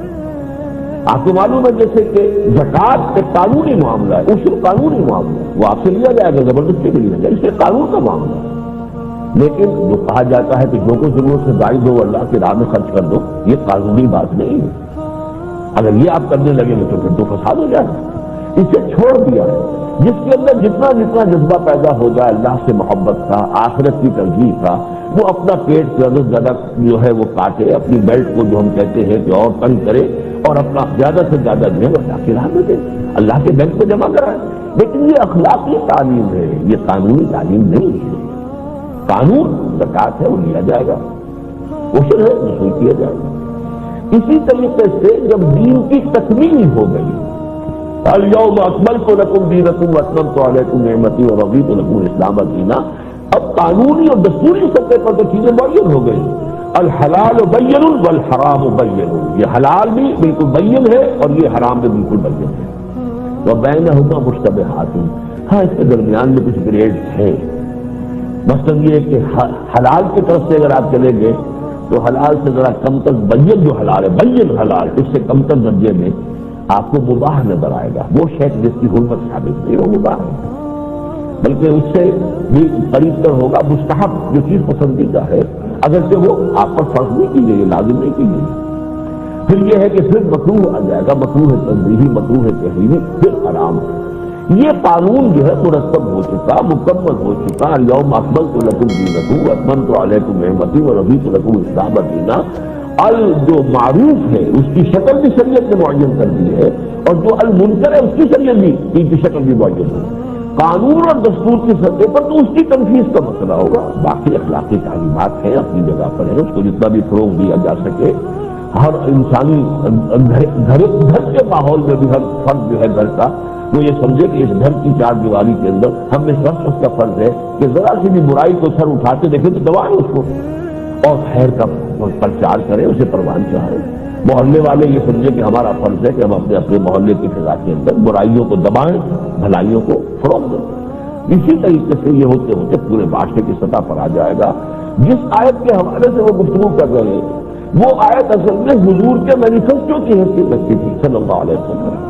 آپ کو معلوم ہے جیسے کہ زکوٰۃ ایک قانونی معاملہ ہے، اس قانونی معاملہ ہے، وہ آپ سے لیا جائے گا، زبردستی بھی لیا جائے گا، اس سے قانون کا معاملہ ہے. لیکن جو کہا جاتا ہے کہ جو کو ضرورت سے زائد ہو اللہ کی راہ میں خرچ کر دو، یہ قانونی بات نہیں ہے. اگر یہ آپ کرنے لگے گے تو پھر تو فساد ہو جائے گا. اسے چھوڑ دیا ہے، جس کے اندر جتنا جتنا جذبہ پیدا ہو جائے اللہ سے محبت کا، آخرت کی ترجیح کا، وہ اپنا پیٹ زیادہ زیادہ جو ہے وہ کاٹے، اپنی بیلٹ کو جو ہم کہتے ہیں کہ اور تنگ کرے، اور اپنا زیادہ سے زیادہ جو ہے اللہ کی راہ میں دے، اللہ کے بینک کو جمع کرائے. لیکن یہ اخلاقی تعلیم ہے، یہ قانونی تعلیم نہیں ہے. قانون زکوٰۃ ہے، وہ لیا جائے گا، عشر ہے وصول کیا جائے گا. اسی طریقے سے جب دین کی تکمیل ہو گئی، الیوم اکملت لکم دینکم واتممت علیکم نعمتی ورضیت لکم الاسلام دینا، اب قانونی اور دستوری سطح پر تو چیزیں معین ہو گئی. الحلال بین والحرام بین، یہ حلال بھی بالکل بین ہے اور یہ حرام بھی بالکل بین ہے. وبینہما مشتبہات، ہاں اس کے درمیان میں کچھ گریڈز ہیں. مثلاً یہ کہ حلال کی طرف سے اگر آپ چلیں گے تو حلال سے ذرا کم تر بین جو حلال ہے، بین حلال، اس سے کم تر درجے میں آپ کو مباح نظر آئے گا. وہ شے جس کی حرمت ثابت نہیں، وہ مباح ہے، بلکہ اس سے بھی قریب تر ہوگا مستحب، جو چیز پسندیدہ ہے، اگرچہ وہ آپ پر فرض نہیں کی گئی، لازم نہیں کی گئی. پھر یہ ہے کہ صرف مکروہ آ جائے گا، مکروہ تنزیہی، مکروہ تحریمی، پھر حرام. یہ قانون جو ہے مرتب ہو چکا، مکمل ہو چکا. الیوم اکملت لکم دینکم واتممت علیکم نعمتی ورضیت لکم الاسلام دینا. جو معروف ہے اس کی شکل بھی شریعت نے معین کر دی ہے، اور جو المنکر ہے اس کی شریعت بھی، ان کی شکل بھی معین ہے. قانون اور دستور کی سطح پر تو اس کی تنفیذ کا مسئلہ ہوگا. باقی اخلاقی تعلیمات ہیں، اپنی جگہ پر ہے، اس کو جتنا بھی فروغ دیا جا سکے. ہر انسانی گھر کے ماحول میں بھی ہر فرد جو ہے گھر کا وہ یہ سمجھے کہ اس گھر کی 4 دیواری کے اندر ہم میں سب اس کا فرض ہے کہ ذرا سی بھی برائی کو سر اٹھاتے دیکھیں تو دبائیں اس کو، اور خیر کا پرچار کریں، اسے پروان چاہیں. محلے والے یہ سمجھے کہ ہمارا فرض ہے کہ ہم اپنے اپنے محلے کی فضا کے اندر برائیوں کو دبائیں، بھلائیوں کو فروغ دیں. اسی طریقے سے یہ ہوتے ہوتے پورے معاشرے کی سطح پر آ جائے گا. جس آیت کے حوالے سے وہ گفتگو کر رہے ہیں وہ آیت اصل میں حضور کے مینیفیسٹو کی حیثیت رکھتی تھی صلی اللہ علیہ وسلم.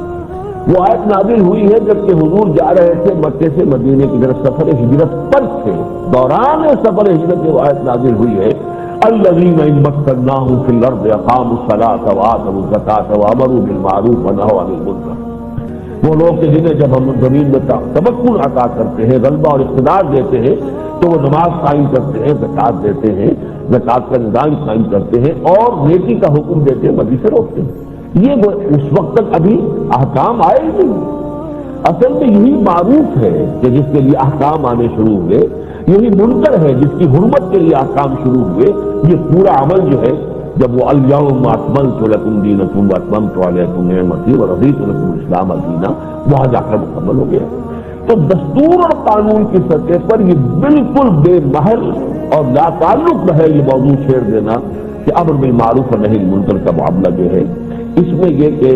وہ آیت نازل ہوئی ہے جبکہ حضور جا رہے تھے مکے سے مدینے کی طرف سفر ہجرت پر تھے. دوران سفر ہجرت وہ آیت نازل ہوئی ہے، الذین ان مکناہم فی الارض اقاموا الصلاۃ وآتوا الزکاۃ وامروا بالمعروف ونہوا عن المنکر. وہ لوگ کہ جنہیں جب ہم زمین میں تمکن عطا کرتے ہیں، غلبہ اور اقتدار دیتے ہیں، تو وہ نماز قائم کرتے ہیں، زکوٰۃ دیتے ہیں، زکوٰۃ کا نظام قائم کرتے ہیں، اور نیکی کا حکم دیتے ہیں، بدی سے روکتے ہیں. یہ وہ اس وقت تک ابھی احکام آئے نہیں. اصل میں یہی معروف ہے کہ جس کے لیے احکام آنے شروع ہوئے، یہی منکر ہے جس کی حرمت کے لیے احکام شروع ہوئے. یہ پورا عمل جو ہے جب وہ الیوم اکملت لکم دینکم واتممت علیکم نعمتی ورضیت لکم الاسلام دینا، وہاں جا کر مکمل ہو گیا. تو دستور اور قانون کی سطح پر یہ بالکل بے محل اور لا تعلق ہے یہ موضوع چھیڑ دینا کہ امر بالمعروف اور نہی عن المنکر کا معاملہ جو ہے اس میں یہ کہ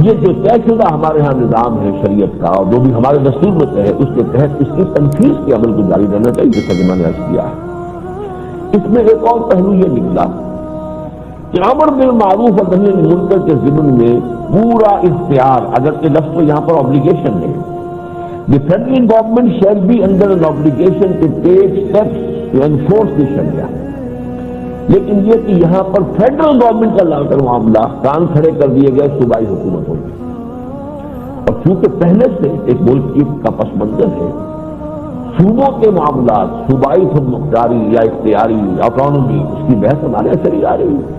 یہ جو طے شدہ ہمارے ہاں نظام ہے شریعت کا اور جو بھی ہمارے دستور میں طے ہے اس کے تحت اس کی تنفیذ کے عمل کو جاری رہنا چاہیے، جیسا کہ میں نے عرض کیا ہے۔ اس میں ایک اور پہلو یہ نکلا کہ امر بالمعروف اور نہی عن المنکر کے ضمن میں پورا اختیار، اگر کہ لفظ تو یہاں پر obligation ہے، the federal government shall be under an obligation to take steps to enforce the Sharia، لیکن یہ کہ یہاں پر فیڈرل گورنمنٹ کا لا کر معاملہ کان کھڑے کر دیے گئے صوبائی حکومتوں کی، اور چونکہ پہلے سے ایک ملک کا پس منظر ہے، صوبوں کے معاملات صوبائی خود مختاری یا اختیاری اٹانومی، اس کی بحث ہمارے یہاں چلی آ رہی ہے۔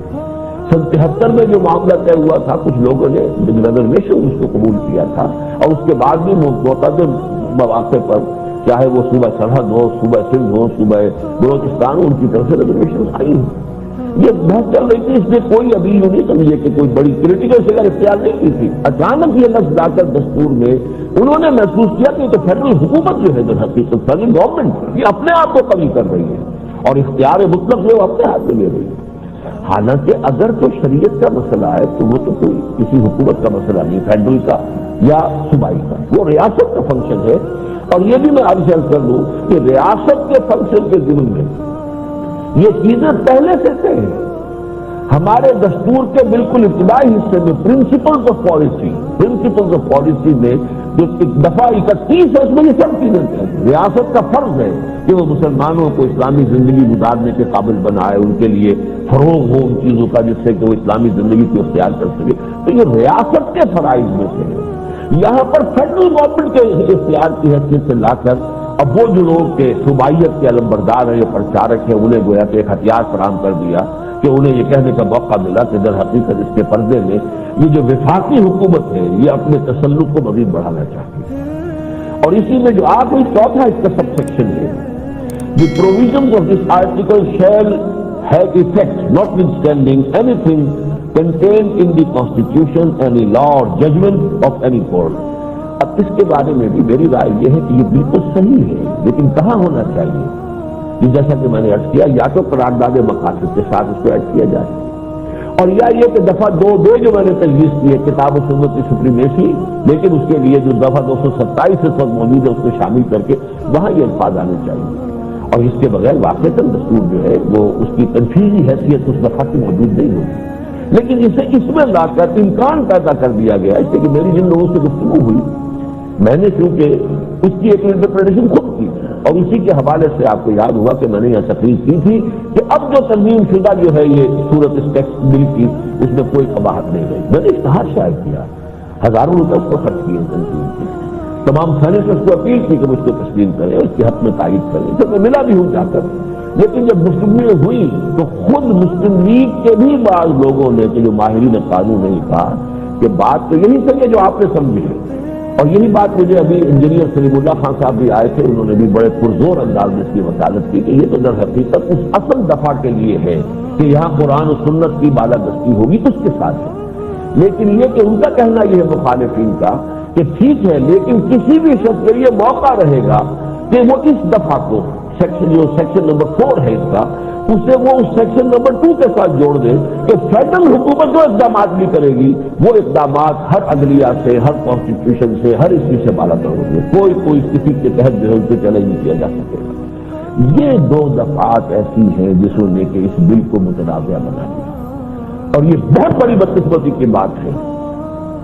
سن 73 میں جو معاملہ طے ہوا تھا کچھ لوگوں نے ریزرویشن اس کو قبول کیا تھا، اور اس کے بعد بھی معتدل مواقع پر چاہے وہ صوبہ سرحد ہو، صوبہ سندھ ہو، صوبہ بلوچستان ہو، ان کی طرف سے ریزرویشن آئی ہیں۔ یہ بحث چل رہی تھی، اس میں کوئی ابھی یوں نہیں سمجھے کہ کوئی بڑی کریٹیکل فگر اختیار نہیں کی تھی۔ اچانک یہ لفظ لا کر دستور میں انہوں نے محسوس کیا کہ تو فیڈرل حکومت جو ہے در حقیقت فیڈرل گورنمنٹ یہ اپنے آپ کو قوی کر رہی ہے اور اختیار مطلق جو اپنے ہاتھ میں لے رہی ہے۔ حالانکہ اگر تو شریعت کا مسئلہ ہے تو وہ تو کوئی کسی حکومت کا مسئلہ نہیں، فیڈرل کا یا صوبائی کا، وہ ریاست کا فنکشن ہے۔ اور یہ بھی میں آپ سے عرض کر دوں کہ ریاست کے فنکشن کے ضمن میں یہ چیزیں پہلے سے طے ہیں۔ ہمارے دستور کے بالکل ابتدائی حصے میں پرنسپلز آف پالیسی میں جو دفعہ 31 ہے اس میں یہ سب چیزیں طے ہیں۔ ریاست کا فرض ہے کہ وہ مسلمانوں کو اسلامی زندگی گزارنے کے قابل بنائے، ان کے لیے فروغ ہو ان چیزوں کا جس سے کہ وہ اسلامی زندگی کو اختیار کر سکے، تو یہ ریاست کے فرائض میں سے ہے۔ یہاں پر فیڈرل گورنمنٹ کے اختیار کی حیثیت سے لا کر اب وہ جو لوگ کے صوبائیت کے علمبردار ہیں یا پرچارک ہیں انہیں گویا کہ ایک ہتھیار فراہم کر دیا کہ انہیں یہ کہنے کا موقع ملا کہ در حقیقت اس کے پردے میں یہ جو وفاقی حکومت ہے یہ اپنے تسلط کو مزید بڑھانا چاہتی ہے۔ اور اسی میں جو آخری چوتھا اس کا سب سیکشن ہے، The provisions of this article shall have effect notwithstanding anything contained in the constitution, any law or judgment of any court۔ اب اس کے بارے میں بھی میری رائے یہ ہے کہ یہ بالکل صحیح ہے، لیکن کہاں ہونا چاہیے؟ یہ جیسا کہ میں نے عرض کیا، یا تو قرارداد مقاصد کے ساتھ اس کو ایڈ کیا جائے، اور یا یہ کہ دفعہ 2 جو میں نے تجویز کی ہے کتاب و سنت کی سپریمیسی، لیکن اس کے لیے جو دفعہ 227 اس وقت موجود ہے اس کو شامل کر کے وہاں یہ الفاظ آنے چاہیے، اور اس کے بغیر واقعتاً دستور جو ہے وہ اس کی تنفیذی حیثیت اس دفعہ کی موجود نہیں ہوگی۔ لیکن اسے اس میں لا کر امکان پیدا کر دیا گیا، اس لیے کہ میری جن لوگوں سے گفتگو ہوئی میں نے چونکہ اس کی ایک انٹرپریٹیشن خود کی، اور اسی کے حوالے سے آپ کو یاد ہوگا کہ میں نے یہاں تقریر کی تھی کہ اب جو تنظیم شدہ جو ہے یہ صورت اس ٹیکس بل کی اس میں کوئی قباحت نہیں رہی۔ میں نے اشتہار شائع کیا، ہزاروں روپے اس کو خرچ کیے تنظیم کی، تمام سینیٹرز کو اپیل کی کہ اس کو تسلیم کریں، اس کے حق میں تائید کریں، تو میں ملا بھی ہوں جا کر۔ لیکن جب مسلم لیگ ہوئی تو خود مسلم لیگ کے بھی بعض لوگوں نے کہ جو ماہرین قانون نے کہا کہ بات تو یہی صحیح ہے جو آپ نے سمجھی ہے، اور یہی بات مجھے ابھی انجینئر سلیم اللہ خان صاحب بھی آئے تھے، انہوں نے بھی بڑے پرزور انداز میں اس کی وکالت کی کہ یہ تو در حقیقت اس اصل دفعہ کے لیے ہے کہ یہاں قرآن و سنت کی بالادستی ہوگی اس کے ساتھ ہے۔ لیکن یہ کہ ان کا کہنا یہ ہے مخالفین کا کہ ٹھیک ہے لیکن کسی بھی شخص کے لیے موقع رہے گا کہ وہ اس دفعہ کو سیکشن نمبر 4 ہے اس کا، اسے وہ اس سیکشن نمبر 2 کے ساتھ جوڑ دے کہ فیڈرل حکومت جو اقدامات بھی کرے گی وہ اقدامات ہر عدلیہ سے، ہر کانسٹیٹیوشن سے، ہر اس چیز سے بالا تر ہوں گے، کوئی کسی کے تحت جو ہے ان سے چیلنج نہیں کیا جا سکے گا۔ یہ 2 دفعات ایسی ہیں جسوں نے کہ اس بل کو متنازع بنا دیا، اور یہ بہت بڑی بدقسمتی کی بات ہے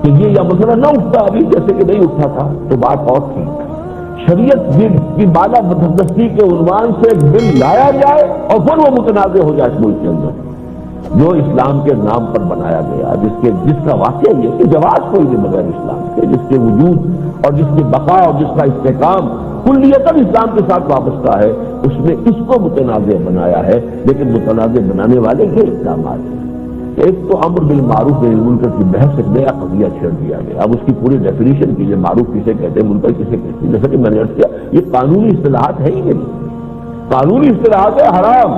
کہ یہ یا مسئلہ نہ اٹھتا ابھی جیسے کہ نہیں اٹھا تھا تو بات اور تھی۔ شریعت کی بالا دستی کے عنوان سے ایک بل لایا جائے اور پھر وہ متنازع ہو جائے اس ملک کے اندر، جو اسلام کے نام پر بنایا گیا، جس کا واقعہ یہ کہ جواز کوئی نہیں بغیر اسلام کے، جس کے وجود اور جس کی بقا اور جس کا استحکام کلیتاً اسلام کے ساتھ وابستہ ہے، اس نے اس کو متنازع بنایا ہے۔ لیکن متنازع بنانے والے کے اقدامات ہیں، ایک تو امر بالمعروف نہی عن المنکر کی بحث ایک نیا قضیہ چھیڑ دیا گیا۔ اب اس کی پوری ڈیفینیشن کیجیے، معروف کسے کہتے ہیں، منکر کسے کہتے ہیں۔ جیسا کہ میں نے عرض کیا یہ قانونی اصطلاحات ہے ہی نہیں، قانونی اصطلاحات ہے حرام،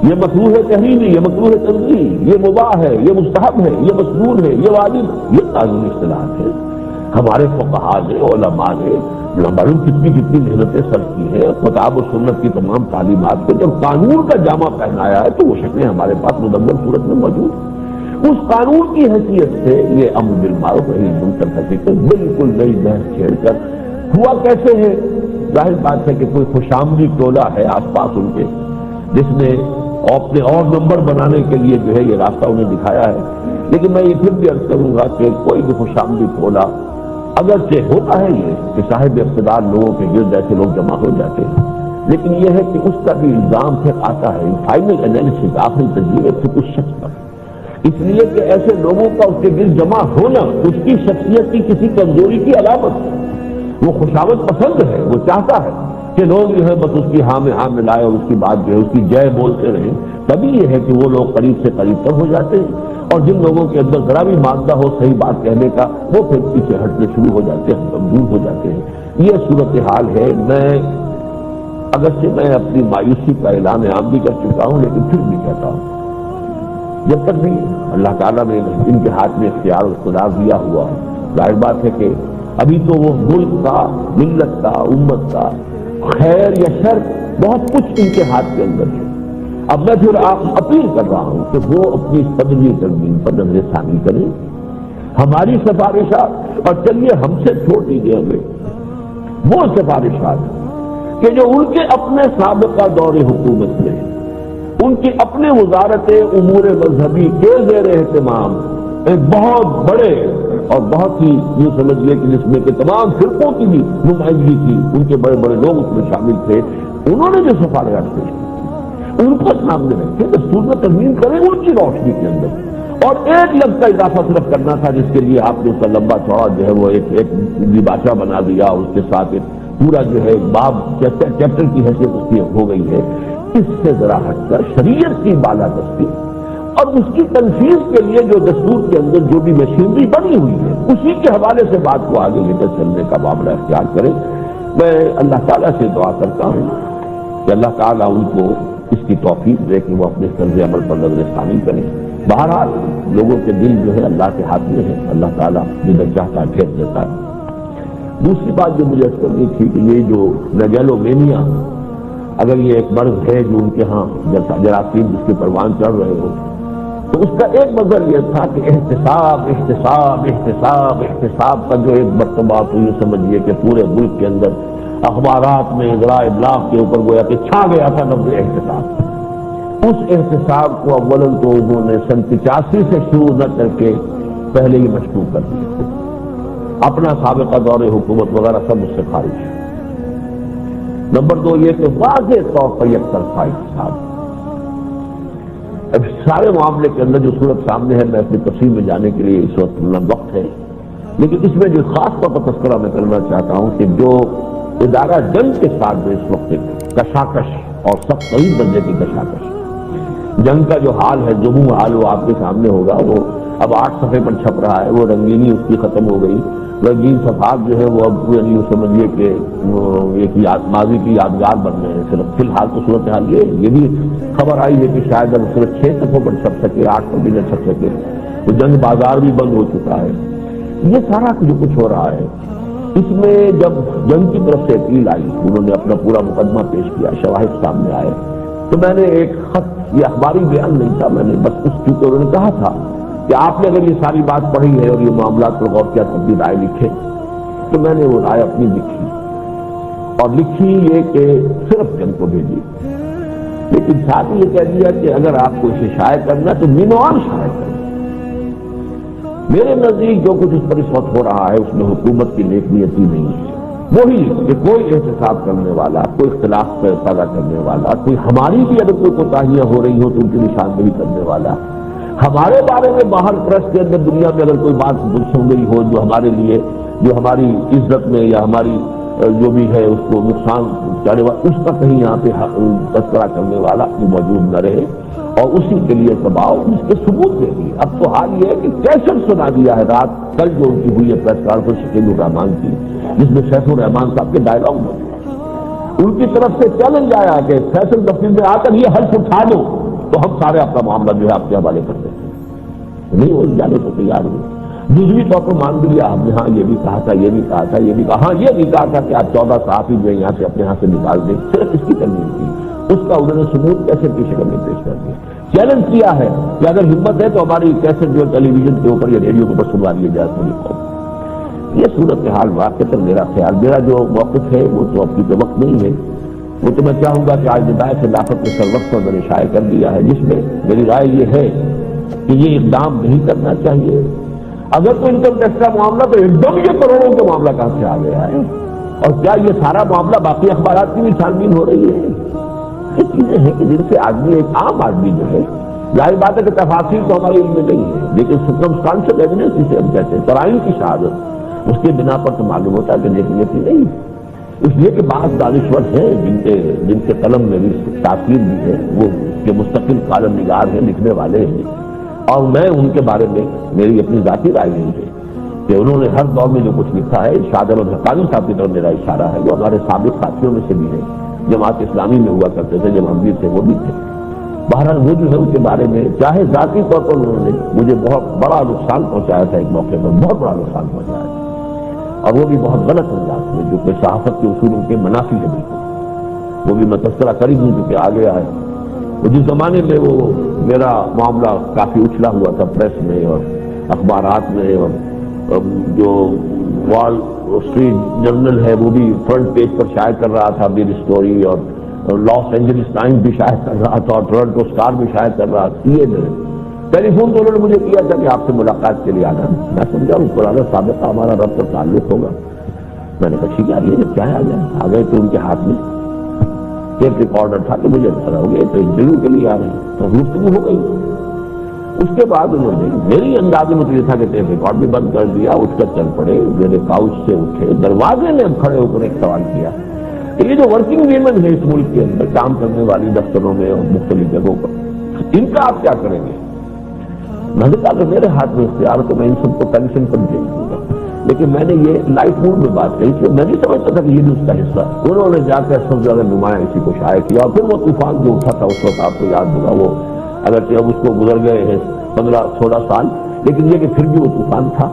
یہ مکروہ ہے تحریمی، یہ مکروہ ہے تنزیہی، یہ مباح ہے، یہ مستحب ہے، یہ مسنون ہے، یہ واجب، یہ قانونی اصطلاحات ہے۔ ہمارے فقہا نے، علماء نے معلوم کتنی کتنی محنتیں صرف کی ہیں، کتاب و سنت کی تمام تعلیمات کو جب قانون کا جامہ پہنایا ہے تو وہ شکلیں ہمارے پاس مدمر صورت میں موجود ہیں۔ اس قانون کی حیثیت سے یہ امر بالمعروف نہی عن المنکر کا ذکر بالکل نئی بحث چھیڑ کر ہوا کیسے ہے؟ ظاہر بات ہے کہ کوئی خوشامدی ٹولہ ہے آس پاس ان کے، جس نے اپنے اور نمبر بنانے کے لیے جو ہے یہ راستہ انہیں دکھایا ہے۔ لیکن میں یہ پھر بھی عرض کروں گا کہ کوئی بھی خوشامدی ٹولہ اگرچہ ہوتا ہے یہ کہ صاحب اقتدار لوگوں کے گرد ایسے لوگ جمع ہو جاتے ہیں، لیکن یہ ہے کہ اس کا بھی الزام پھر آتا ہے فائنل انالیسس، آخری تجزیے سے کچھ شخص پر، اس لیے کہ ایسے لوگوں کا اس کے گرد جمع ہونا اس کی شخصیت کی کسی کمزوری کی علامت ہے۔ وہ خوشامد پسند ہے، وہ چاہتا ہے کہ لوگ جو ہے بس اس کی ہاں میں ہاں ملائے اور اس کی بات جو ہے اس کی جے بولتے رہیں، تبھی یہ ہے کہ وہ لوگ قریب سے قریب تر ہو جاتے ہیں، اور جن لوگوں کے اندر ذرا بھی مادہ ہو صحیح بات کہنے کا وہ پھر پیچھے ہٹنے شروع ہو جاتے ہیں، دور ہو جاتے ہیں۔ یہ صورتحال ہے۔ اگرچہ میں اپنی مایوسی کا اعلان عام بھی کر چکا ہوں، لیکن پھر بھی کہتا ہوں جب تک بھی اللہ تعالیٰ نے ان کے ہاتھ میں اختیار و اقتدار دیا ہوا، ظاہر بات ہے کہ ابھی تو وہ ملک کا، ملت کا، امت کا خیر یا شر بہت کچھ ان کے ہاتھ کے اندر ہے۔ اب میں پھر اپیل کر رہا ہوں کہ وہ اپنی صدری ترمیم پر نظر ثانی کریں، ہماری سفارشات، اور چلیے ہم سے چھوڑ دیجیے ہمیں وہ سفارشات کہ جو ان کے اپنے سابقہ دور حکومت میں ان کی اپنے وزارت امور مذہبی کے زیر اہتمام ایک بہت بڑے اور بہت ہی یہ سمجھیے کہ جس میں کہ تمام فرقوں کی بھی نمائندگی کی، ان کے بڑے بڑے لوگ اس میں شامل تھے، انہوں نے جو سفارشات پیش کی ان کو سامنے رکھے، دستور میں ترمیم کریں ان کی روشنی کے اندر، اور ایک لفظ کا اضافہ صرف کرنا تھا جس کے لیے آپ نے اس کا لمبا چوڑا جو ہے وہ ایک باشا بنا دیا، اس کے ساتھ ایک پورا جو ہے باب چیپٹر کی حیثیت اس کی ہو گئی ہے۔ اس سے ذرا ہٹ کر شریعت کی بالادستی اور اس کی تنفیذ کے لیے جو دستور کے اندر جو بھی مشینری بنی ہوئی ہے اسی کے حوالے سے بات کو آگے لے کر چلنے کا معاملہ اختیار کریں۔ میں اللہ تعالیٰ سے دعا کرتا ہوں کہ اللہ تعالیٰ ان کو اس کی توفیق دے کہ وہ اپنے طرز عمل پر نظر ثانی کریں۔ بہرحال لوگوں کے دل جو ہے اللہ کے ہاتھ میں ہے، اللہ تعالیٰ جدھر چاہتا ہے پھیر دیتا ہے۔ دوسری بات جو مجھے کرنی تھی کہ یہ جو میگالومینیا، اگر یہ ایک مرض ہے جو ان کے ہاں جراثیم جس کے پروان چڑھ رہے ہو، تو اس کا ایک مظہر یہ تھا کہ احتساب احتساب احتساب احتساب کا جو ایک مرتبہ تو یہ سمجھیے کہ پورے ملک کے اندر اخبارات میں ذرائع ابلاغ کے اوپر گویا کہ چھا گیا تھا لفظ احتساب۔ اس احتساب کو اولاً تو انہوں نے سن 85 سے شروع نہ کر کے پہلے ہی مشروع کر دیا، اپنا سابقہ دور حکومت وغیرہ سب اس سے خارج۔ نمبر 2 یہ کہ واضح طور پر یک طرفہ احتساب۔ اب سارے معاملے کے اندر جو صورت سامنے ہے میں اپنی تفصیل میں جانے کے لیے اس وقت نہ وقت ہے، لیکن اس میں جو خاص طور پر تذکرہ میں کرنا چاہتا ہوں کہ جو ادارہ جنگ کے ساتھ جو اس وقت کشاکش اور سخت قریب بننے کی کشاکش، جنگ کا جو حال ہے جموں حال وہ آپ کے سامنے ہوگا، وہ اب 8 صفحے پر چھپ رہا ہے، وہ رنگینی اس کی ختم ہو گئی، رنگین صفحات جو ہے وہ اب یعنی سمجھیے کہ ایک ماضی کی یادگار بن گئے ہیں۔ صرف فی الحال تو صورتحال یہ بھی خبر آئی ہے کہ شاید اب صرف 6 صفحوں پر چھپ سکے، 8 پر بھی نہ چھپ سکے، تو جنگ بازار بھی بند ہو چکا ہے۔ یہ سارا جو کچھ ہو رہا ہے اس میں جب جنگ کی طرف سے اپیل آئی، انہوں نے اپنا پورا مقدمہ پیش کیا، شواہد سامنے آئے، تو میں نے ایک خط، یہ اخباری بیان نہیں تھا، میں نے بس اس چونکہ انہوں نے کہا تھا کہ آپ نے اگر یہ ساری بات پڑھی ہے اور یہ معاملات پر غور کیا تو اپنی رائے لکھے، تو میں نے وہ رائے اپنی لکھی، اور لکھی یہ کہ صرف جنگ کو بھیجی، لیکن ساتھ یہ کہہ دیا کہ اگر آپ کو اسے شائع کرنا تو مینوان شائع کریں۔ میرے نزدیک جو کچھ اس پر اس وقت ہو رہا ہے اس میں حکومت کی نیک نیتی نہیں ہے، وہی کہ کوئی احتساب کرنے والا، کوئی اختلاف پیدا کرنے والا، کوئی ہماری بھی اگر کوئی کوتاہیاں ہو رہی ہوں تو ان کی نشاندہی کرنے والا، ہمارے بارے میں باہر پریس کے اندر دنیا میں اگر کوئی بات سن گئی ہو جو ہمارے لیے، جو ہماری عزت میں یا ہماری جو بھی ہے اس کو نقصان پہنچانے والا، اس کا کہیں یہاں پہ تذکرہ کرنے والا وہ موجود نہ رہے، اور اسی کے لیے دباؤ اس کے ثبوت دے دیے۔ اب تو حال یہ ہے کہ کیسٹ سنا دیا ہے رات کل جو ان کی ہوئی ہے پریس کانفرنس شکیل الرحمان کی، جس میں سیف الرحمان صاحب کے ڈائلاگ موجود، ان کی طرف سے چیلنج آیا کہ فیصل تفصیل میں آ کر یہ حلف اٹھا دو تو ہم سارے اپنا معاملہ جو ہے آپ کے حوالے کر دیں، نہیں وہ جانے کو تیار ہوئے۔ جزوی طور پر مان بھی لیا ہم نے، ہاں یہ بھی کہا تھا، یہ بھی کہا تھا، یہ بھی کہا، ہاں یہ بھی کہا تھا کہ آپ 14 صحافی جو ہے یہاں سے اپنے ہاں سے نکال دیں، صرف اس کی ترمیم کی، اس کا انہوں نے ثبوت کیسے پیش کر دیا، چیلنج کیا ہے کہ اگر ہمت ہے تو ہماری کیسٹ جو ٹیلی ویژن کے اوپر یا ریڈیو کے اوپر سنوا لیا جائے پوری قوم۔ یہ صورتحال واقع میرا خیال، میرا جو موقف ہے وہ تو اب کی وقت نہیں ہے، وہ تو میں چاہوں گا کہ آج ندائے خلافت کے سر وقت پر میں نے شائع کر دیا ہے، جس میں میری رائے یہ ہے کہ یہ اقدام نہیں کرنا چاہیے۔ اگر تو انکم ٹیکس کا معاملہ تو ایک دم یہ کروڑوں کا معاملہ کہاں سے آ گیا ہے، اور کیا یہ سارا معاملہ باقی اخبارات کی بھی چھانبین ہو رہی ہے؟ یہ چیزیں ہیں کہ جن سے آدمی، ایک عام آدمی جو ہے، ظاہر بات ہے کہ تفاصیل تو ہمارے علم میں نہیں ہے، لیکن سرکمسٹانشل ایویڈنس جسے ہم کہتے ہیں، قرائن کی شہادت، اس کے بنا پر تو معلوم ہوتا ہے کہ نیکی نہیں، اس لیے کہ بعض دانشور ہیں جن کے قلم میں بھی تاثیر بھی ہے، وہ کے مستقل کالم نگار ہیں، لکھنے والے ہیں، اور میں ان کے بارے میں میری اپنی ذاتی رائے نہیں ہے کہ انہوں نے ہر دور میں جو کچھ لکھا ہے، شاہ احمد حقانی صاحب کی طرف میرا اشارہ ہے، وہ ہمارے سابق ساتھیوں میں سے بھی ہے، جماعت اسلامی میں ہوا کرتے تھے، جب ہم بھی تھے وہ بھی تھے، بہرحال وہ جو ہے ان کے بارے میں چاہے ذاتی طور پر انہوں نے مجھے بہت بڑا نقصان پہنچایا تھا، ایک موقع پر بہت بڑا نقصان پہنچایا تھا، اور وہ بھی بہت غلط انداز میں، جو کہ صحافت کے اصولوں کے منافی ہے بالکل، وہ بھی میں تذکرہ کر ہی دوں چونکہ آ گیا ہے۔ وہ جس زمانے میں وہ میرا معاملہ کافی اچھلا ہوا تھا پریس میں اور اخبارات میں، اور جو وال اسٹریٹ جرنل ہے وہ بھی فرنٹ پیج پر شائع کر رہا تھا میری اسٹوری، اور لاس اینجلس ٹائمز بھی شائع کر رہا تھا، اور ٹورنٹو اسٹار بھی شائع کر رہا تھا۔ یہ ٹیلی فون تو انہوں نے مجھے کیا تھا کہ آپ سے ملاقات کے لیے آنا، میں سمجھا اس پرانا سابقہ ہمارا ربط اور تعلق ہوگا، میں نے کہا ٹھیک ہے آئیے، جب چاہے آ گئے تو ان کے ہاتھ میں ٹیپ ریکارڈر تھا کہ مجھے پتا ہو گیا تو انٹرویو کے لیے آ رہے ہیں، تو گفتگو ہو گئی۔ اس کے بعد انہوں نے میری اندازے میں تو یہ تھا کہ ٹیپ ریکارڈ بھی بند کر دیا، اٹھ کر چل پڑے، میرے کاؤچ سے اٹھے، دروازے میں کھڑے ہو کر ایک سوال کیا کہ یہ جو ورکنگ ویمن ہے اس ملک کے اندر کام کرنے والی دفتروں میں اور مختلف جگہوں پر، ان کا آپ کیا کریں گے؟ میں نے کہا کہ میرے ہاتھ میں اختیار تو میں ان سب کو پینشن پر بھیج دوں گا، لیکن میں نے یہ لائٹ موڈ میں بات کہی کہ میں نہیں سمجھتا تھا کہ یہ بھی اس کا حصہ۔ انہوں نے جا کر سب زیادہ نمایاں اسی کو شائع کیا، اور پھر وہ طوفان جو اٹھا تھا اس وقت آپ کو یاد ہوگا، وہ اگرچہ اب اس کو گزر گئے ہیں 15-16 سال، لیکن یہ کہ پھر بھی وہ طوفان تھا۔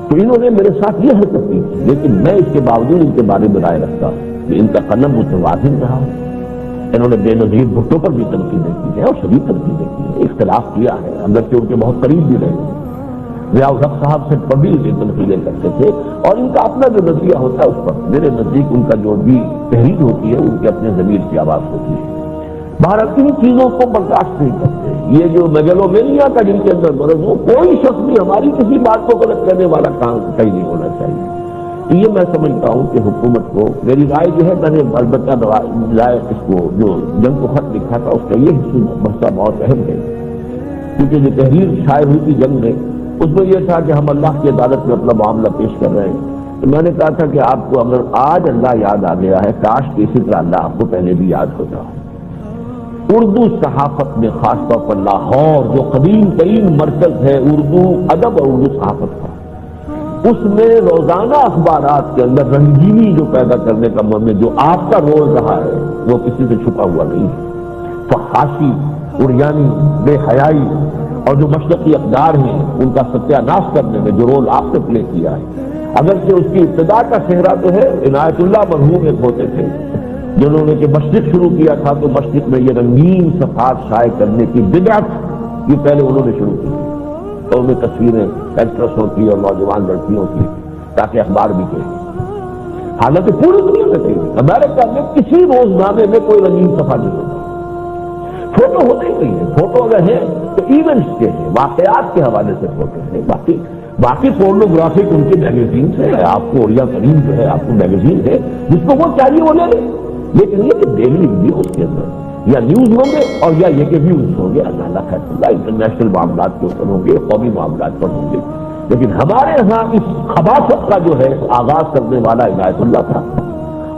تو انہوں نے میرے ساتھ یہ حرکت کی، لیکن میں اس کے باوجود ان کے بارے میں رائے رکھتا ہوں کہ ان کا قلم متوازن رہا، انہوں نے بے نظیر بھٹو پر بھی تنقیدیں کی ہیں اور شدید تنقیدیں کی ہیں، اختلاف کیا ہے، اگرچہ ان کے بہت قریب بھی رہے ہیں، ضیاء الحق صاحب سے طویل سے تنقیدیں کرتے تھے، اور ان کا اپنا جو نظریہ ہوتا ہے اس پر میرے نزدیک ان کا جو بھی تحریر ہوتی ہے ان کے اپنے ضمیر کی آواز ہوتی ہے۔ بھارت کی چیزوں کو برداشت نہیں کرتے، یہ جو میگلومینیا کا جن کے اندر مرض ہو، کوئی شخص بھی ہماری کسی بات کو غلط کرنے والا کام کہیں نہیں ہونا چاہیے۔ تو یہ میں سمجھتا ہوں کہ حکومت کو، میری رائے جو ہے، میں نے البتہ رائے اس کو جو جنگ کو خط لکھا تھا اس کا یہ حصہ بہت اہم ہے، کیونکہ جو تحریر شائع ہوئی تھی جنگ میں اس میں یہ تھا کہ ہم اللہ کی عدالت میں اپنا معاملہ پیش کر رہے ہیں، تو میں نے کہا تھا کہ آپ کو اگر آج اللہ یاد آ گیا ہے، کاش کہ اسی طرح اللہ آپ کو پہلے بھی یاد ہوتا۔ اردو صحافت میں خاص طور پر لاہور جو قدیم ترین مرکز ہے اردو ادب اور اردو صحافت کا، اس میں روزانہ اخبارات کے اندر رنگینی جو پیدا کرنے کا میں جو آپ کا رول رہا ہے وہ کسی سے چھپا ہوا نہیں ہے۔ فحاشی، عریانی، بے حیائی اور جو مشرقی اقدار ہیں ان کا ستیہ ناش کرنے میں جو رول آپ نے پلے کیا ہے، اگرچہ اس کی ابتدا کا چہرہ تو ہے عنایت اللہ مرحوم ایک ہوتے تھے جنہوں نے کہ مشرق شروع کیا تھا، تو مشرق میں یہ رنگین صفحات شائع کرنے کی بدعت یہ پہلے انہوں نے شروع کی، تو ان میں تصویریں ایکٹریسوں کی اور نوجوان لڑکیوں کی تاکہ اخبار بھی کہیں، حالانکہ پوری دنیا میں کہیں امریکہ میں کسی روزنامے میں کوئی رنگین صفحہ نہیں ہوتا، فوٹو ہوتے ہی نہیں ہے، فوٹو اگر ہے تو ایونٹس کے ہیں، واقعات کے حوالے سے فوٹو ہے، باقی پورنوگرافک ان کی میگزینس ہے، آپ کو اوریا کریم جو ہے آپ کو میگزین ہے جس کو وہ چاہیے وہ لے لیں، لیکن یہ کہ ڈیلی ویوز کے اندر یا نیوز ہوں گے اور یا یہ کہ ویوز ہوں گے، اللہ خیر اللہ انٹرنیشنل معاملات کے اوپر ہوں گے، قومی معاملات پر ہوں گے، لیکن ہمارے ہاں اس خباثت کا جو ہے آغاز کرنے والا عنایت اللہ تھا،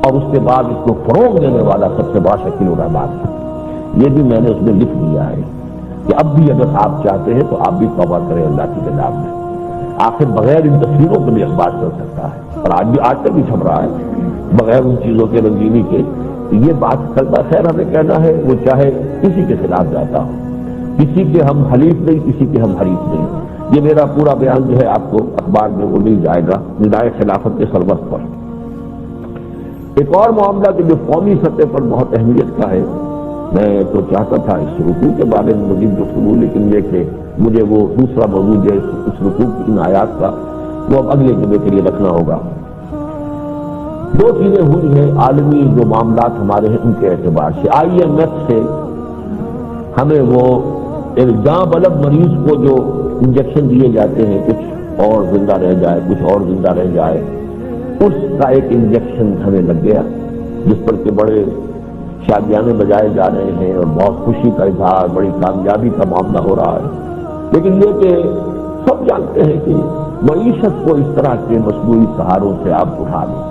اور اس کے بعد اس کو فروغ دینے والا سب سے بڑا شکیل الرحمان ہے۔ یہ بھی میں نے اس میں لکھ دیا ہے کہ اب بھی اگر آپ چاہتے ہیں تو آپ بھی توبہ کریں اللہ کی کتاب میں، آخر بغیر ان تصویروں کو بھی اخبار چل سکتا ہے، اور آج تک بھی چھپ رہا ہے بغیر ان چیزوں کے رنگینی کے۔ یہ بات کرتا خیر ہمیں کہنا ہے، وہ چاہے کسی کے خلاف جاتا ہو، کسی کے ہم حلیف نہیں، کسی کے ہم حریف نہیں، یہ میرا پورا بیان جو ہے آپ کو اخبار میں وہ مل جائے گا ندائے خلافت کے سربست پر۔ ایک اور معاملہ کہ جو قومی سطح پر بہت اہمیت کا ہے، میں تو چاہتا تھا اس رکوع کے بارے میں مزید گفتگو، لیکن یہ کہ مجھے وہ دوسرا موضوع جو اس رکوع کی ان آیات کا وہ اب اگلے جمعے کے لیے رکھنا ہوگا۔ دو چیزیں ہوئی ہیں عالمی جو معاملات ہمارے ہیں ان کے اعتبار سے۔ IMF سے ہمیں وہ ایک جاں بلب مریض کو جو انجیکشن دیے جاتے ہیں، کچھ اور زندہ رہ جائے کچھ اور زندہ رہ جائے، اس کا ایک انجیکشن ہمیں لگ گیا جس پر کہ بڑے شادیانے بجائے جا رہے ہیں اور بہت خوشی کا اظہار، بڑی کامیابی کا معاملہ ہو رہا ہے۔ لیکن یہ کہ سب جانتے ہیں کہ معیشت کو اس طرح کے مصنوعی سہاروں سے آپ اٹھا دیں۔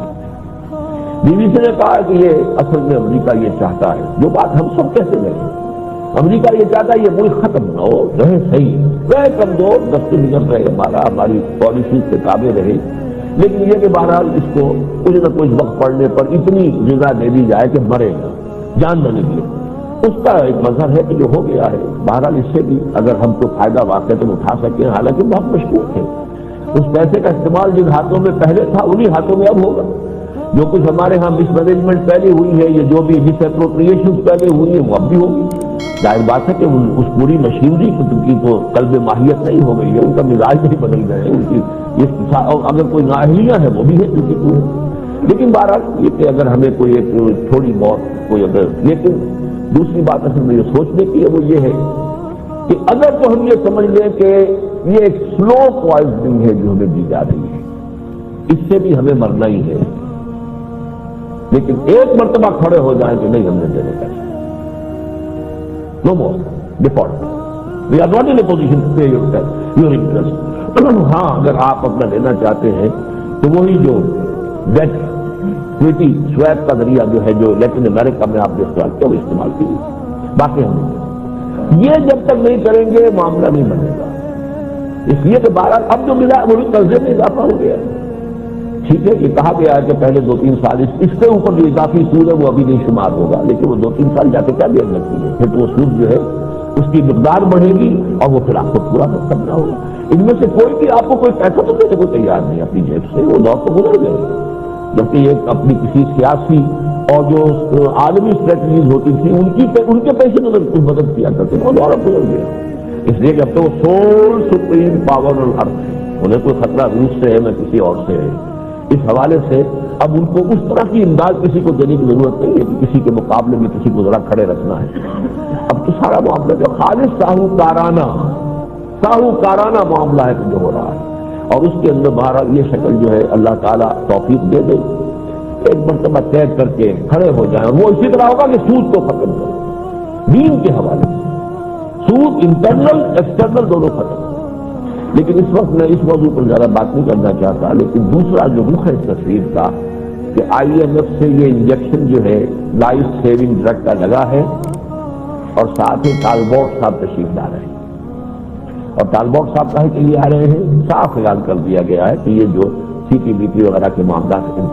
BBC نے کہا کہ یہ اصل میں امریکہ یہ چاہتا ہے، جو بات ہم سب کہتے رہے، امریکہ یہ چاہتا ہے یہ ملک ختم نہ ہو، رہے صحیح، رہے کمزور، دستے نگل رہے، ہماری پالیسی سے تابع رہے، لیکن یہ کہ بہرحال اس کو کچھ نہ کچھ وقت پڑنے پر اتنی غذا دے دی جائے کہ مرے گا، جان نہ نکلے۔ اس کا ایک مظہر ہے کہ جو ہو گیا ہے، بہرحال اس سے بھی اگر ہم کو فائدہ واقعتاً اٹھا سکیں، حالانکہ بہت مشکوک ہے، اس پیسے کا استعمال جن ہاتھوں میں پہلے تھا انہی ہاتھوں میں اب ہوگا۔ جو کچھ ہمارے ہاں مس مینجمنٹ پہلے ہوئی ہے، یہ جو بھی مس اپروپریشن پہلے ہوئی ہے وہ اب بھی ہوگی۔ ظاہر بات ہے کہ اس پوری مشینری کی تو قلب ماہیت نہیں ہو گئی ہے، ان کا مزاج نہیں بدل گئے ہیں، ان کی اگر کوئی نااہلیاں ہیں وہ بھی ہے کسی کو، لیکن بہرحال یہ کہ اگر ہمیں کوئی ایک تھوڑی بہت کوئی اگر، لیکن دوسری بات اصل میں یہ سوچنے کی ہے وہ یہ ہے کہ اگر تو ہم یہ سمجھ لیں کہ یہ ایک سلو پوائزننگ ہے جو ہمیں دی جا رہی ہے، اس سے بھی ہمیں مرنا ہی ہے، لیکن ایک مرتبہ کھڑے ہو جائیں کہ نہیں ہم نے دینے کا no more default, we are not in a position to pay your interest. ہاں اگر آپ اپنا لینا چاہتے ہیں تو وہی جو ڈیٹ ایکویٹی سویپ کا ذریعہ جو ہے جو لیٹن امریکہ میں آپ نے استعمال کیا وہ استعمال کیجیے، باقی ہم یہ جب تک نہیں کریں گے معاملہ نہیں بنے گا۔ اس لیے کہ بہرحال اب جو ملا وہ بھی قرضے میں اضافہ ہو گیا، ٹھیک ہے، یہ کہا گیا ہے کہ پہلے 2-3 سال اس سے اوپر جو اضافی سود ہے وہ ابھی نہیں شمار ہوگا، لیکن وہ 2-3 سال جا کے کیا دیر لگتی ہے، پھر تو وہ سود جو ہے اس کی مقدار بڑھے گی اور وہ پھر آپ کو پورا کرنا ہوگا۔ ان میں سے کوئی بھی آپ کو کوئی پیسہ تو دینے کو تیار نہیں اپنی جیب سے، وہ دور تو گزر گئے، جبکہ یہ اپنی کسی سیاسی اور جو عالمی اسٹریٹجیز ہوتی تھی ان کے پیسے مدد کیا کرتے تھے، وہ دور اب گزر گیا۔ اس لیے کہ اب تو وہ سول سپریم پاور اور ارتھ ہے، انہیں کوئی خطرہ روس سے ہے نہ کسی اور سے ہے، اس حوالے سے اب ان کو اس طرح کی امداد کسی کو دینے کی ضرورت نہیں ہے کہ کسی کے مقابلے میں کسی کو ذرا کھڑے رکھنا ہے۔ اب تو سارا معاملہ جو خالص ساہوکارانہ معاملہ ہے جو ہو رہا ہے، اور اس کے اندر بہرحال یہ شکل جو ہے اللہ تعالیٰ توفیق دے دے، ایک مرتبہ طے کر کے کھڑے ہو جائیں، اور وہ اسی طرح ہوگا کہ سود کو ختم کرو دین کے حوالے سے، سود انٹرنل ایکسٹرنل دونوں ختم۔ لیکن اس وقت میں اس موضوع پر زیادہ بات نہیں کرنا چاہتا، لیکن دوسرا جو رخ ہے اس تصویر کا کہ IMF سے یہ انجیکشن جو ہے لائف سیونگ ڈرگ کا لگا ہے، اور ساتھ ہی ٹالبوٹ صاحب تشریف لا رہے ہیں، اور ٹالبوٹ صاحب کہے کے لیے آ رہے ہیں، صاف اعلان کر دیا گیا ہے کہ یہ جو CTBT وغیرہ کے معاملات ہیں،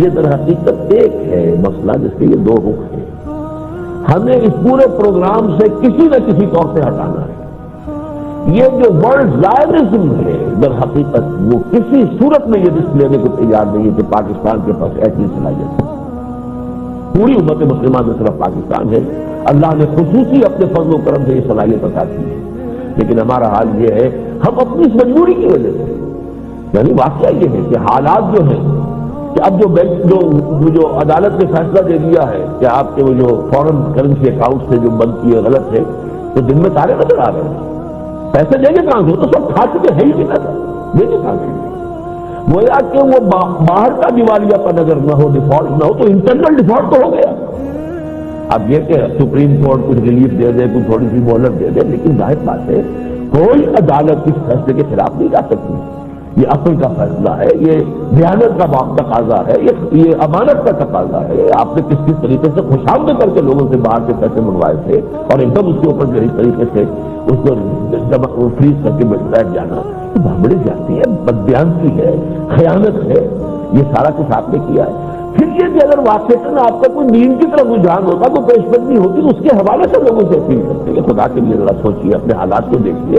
یہ در حقیقت ایک ہے مسئلہ جس کے یہ دو رخ ہیں، ہمیں اس پورے پروگرام سے کسی نہ کسی طور سے ہٹانا ہے۔ یہ جو ورلڈ زائرزم ہے در حقیقت وہ کسی صورت میں یہ رسک لینے کو تیار نہیں ہے کہ پاکستان کے پاس ایسی صلاحیت ہے، پوری امت مسلمہ میں صرف پاکستان ہے، اللہ نے خصوصی اپنے فضل و کرم سے یہ صلاحیت عطا کی ہے، لیکن ہمارا حال یہ ہے ہم اپنی اس مجبوری کی وجہ سے، یعنی واقعہ یہ ہے کہ حالات جو ہیں کہ اب جو عدالت نے فیصلہ دے دیا ہے کہ آپ کے وہ جو فورن کرنسی اکاؤنٹ سے جو بند کیے غلط ہے، تو دن میں تارے نظر آ رہے ہیں، پیسے دیں گے کہاں سے، تو سب کھا چکے ہیں ہی نہیں پیسہ دیں گے کہاں سے، گویا کہ وہ باہر کا دیوالیہ پر اگر نہ ہو، ڈیفالٹ نہ ہو، تو انٹرنل ڈیفالٹ تو ہو گیا۔ اب یہ کہ سپریم کورٹ کچھ ریلیف دے دے، کچھ تھوڑی سی مہلت دے دے، لیکن ظاہر بات ہے کوئی عدالت اس فیصلے کے خلاف نہیں جا سکتی، یہ عقل کا فیصلہ ہے، یہ دیانت کا تقاضا ہے، یہ امانت کا تقاضا ہے۔ آپ نے کس طریقے سے خوشامد کر کے لوگوں سے باہر سے پیسے منگوائے تھے اور ایک دم اس کے اوپر جس طریقے سے اس کو فریز کر کے بیٹھ جانا، یہ بہت بڑی زیادتی ہے، بددیانتی ہے، خیانت ہے، یہ سارا کچھ آپ نے کیا ہے۔ پھر یہ کہ اگر واقعتاً آپ کا کوئی دین کی طرف رجحان ہوتا، کوئی پیش بندی ہوتی، تو اس کے حوالے سے لوگوں سے اپیل کرتے ہیں، خدا کے لیے ذرا سوچیے، اپنے حالات کو دیکھیے،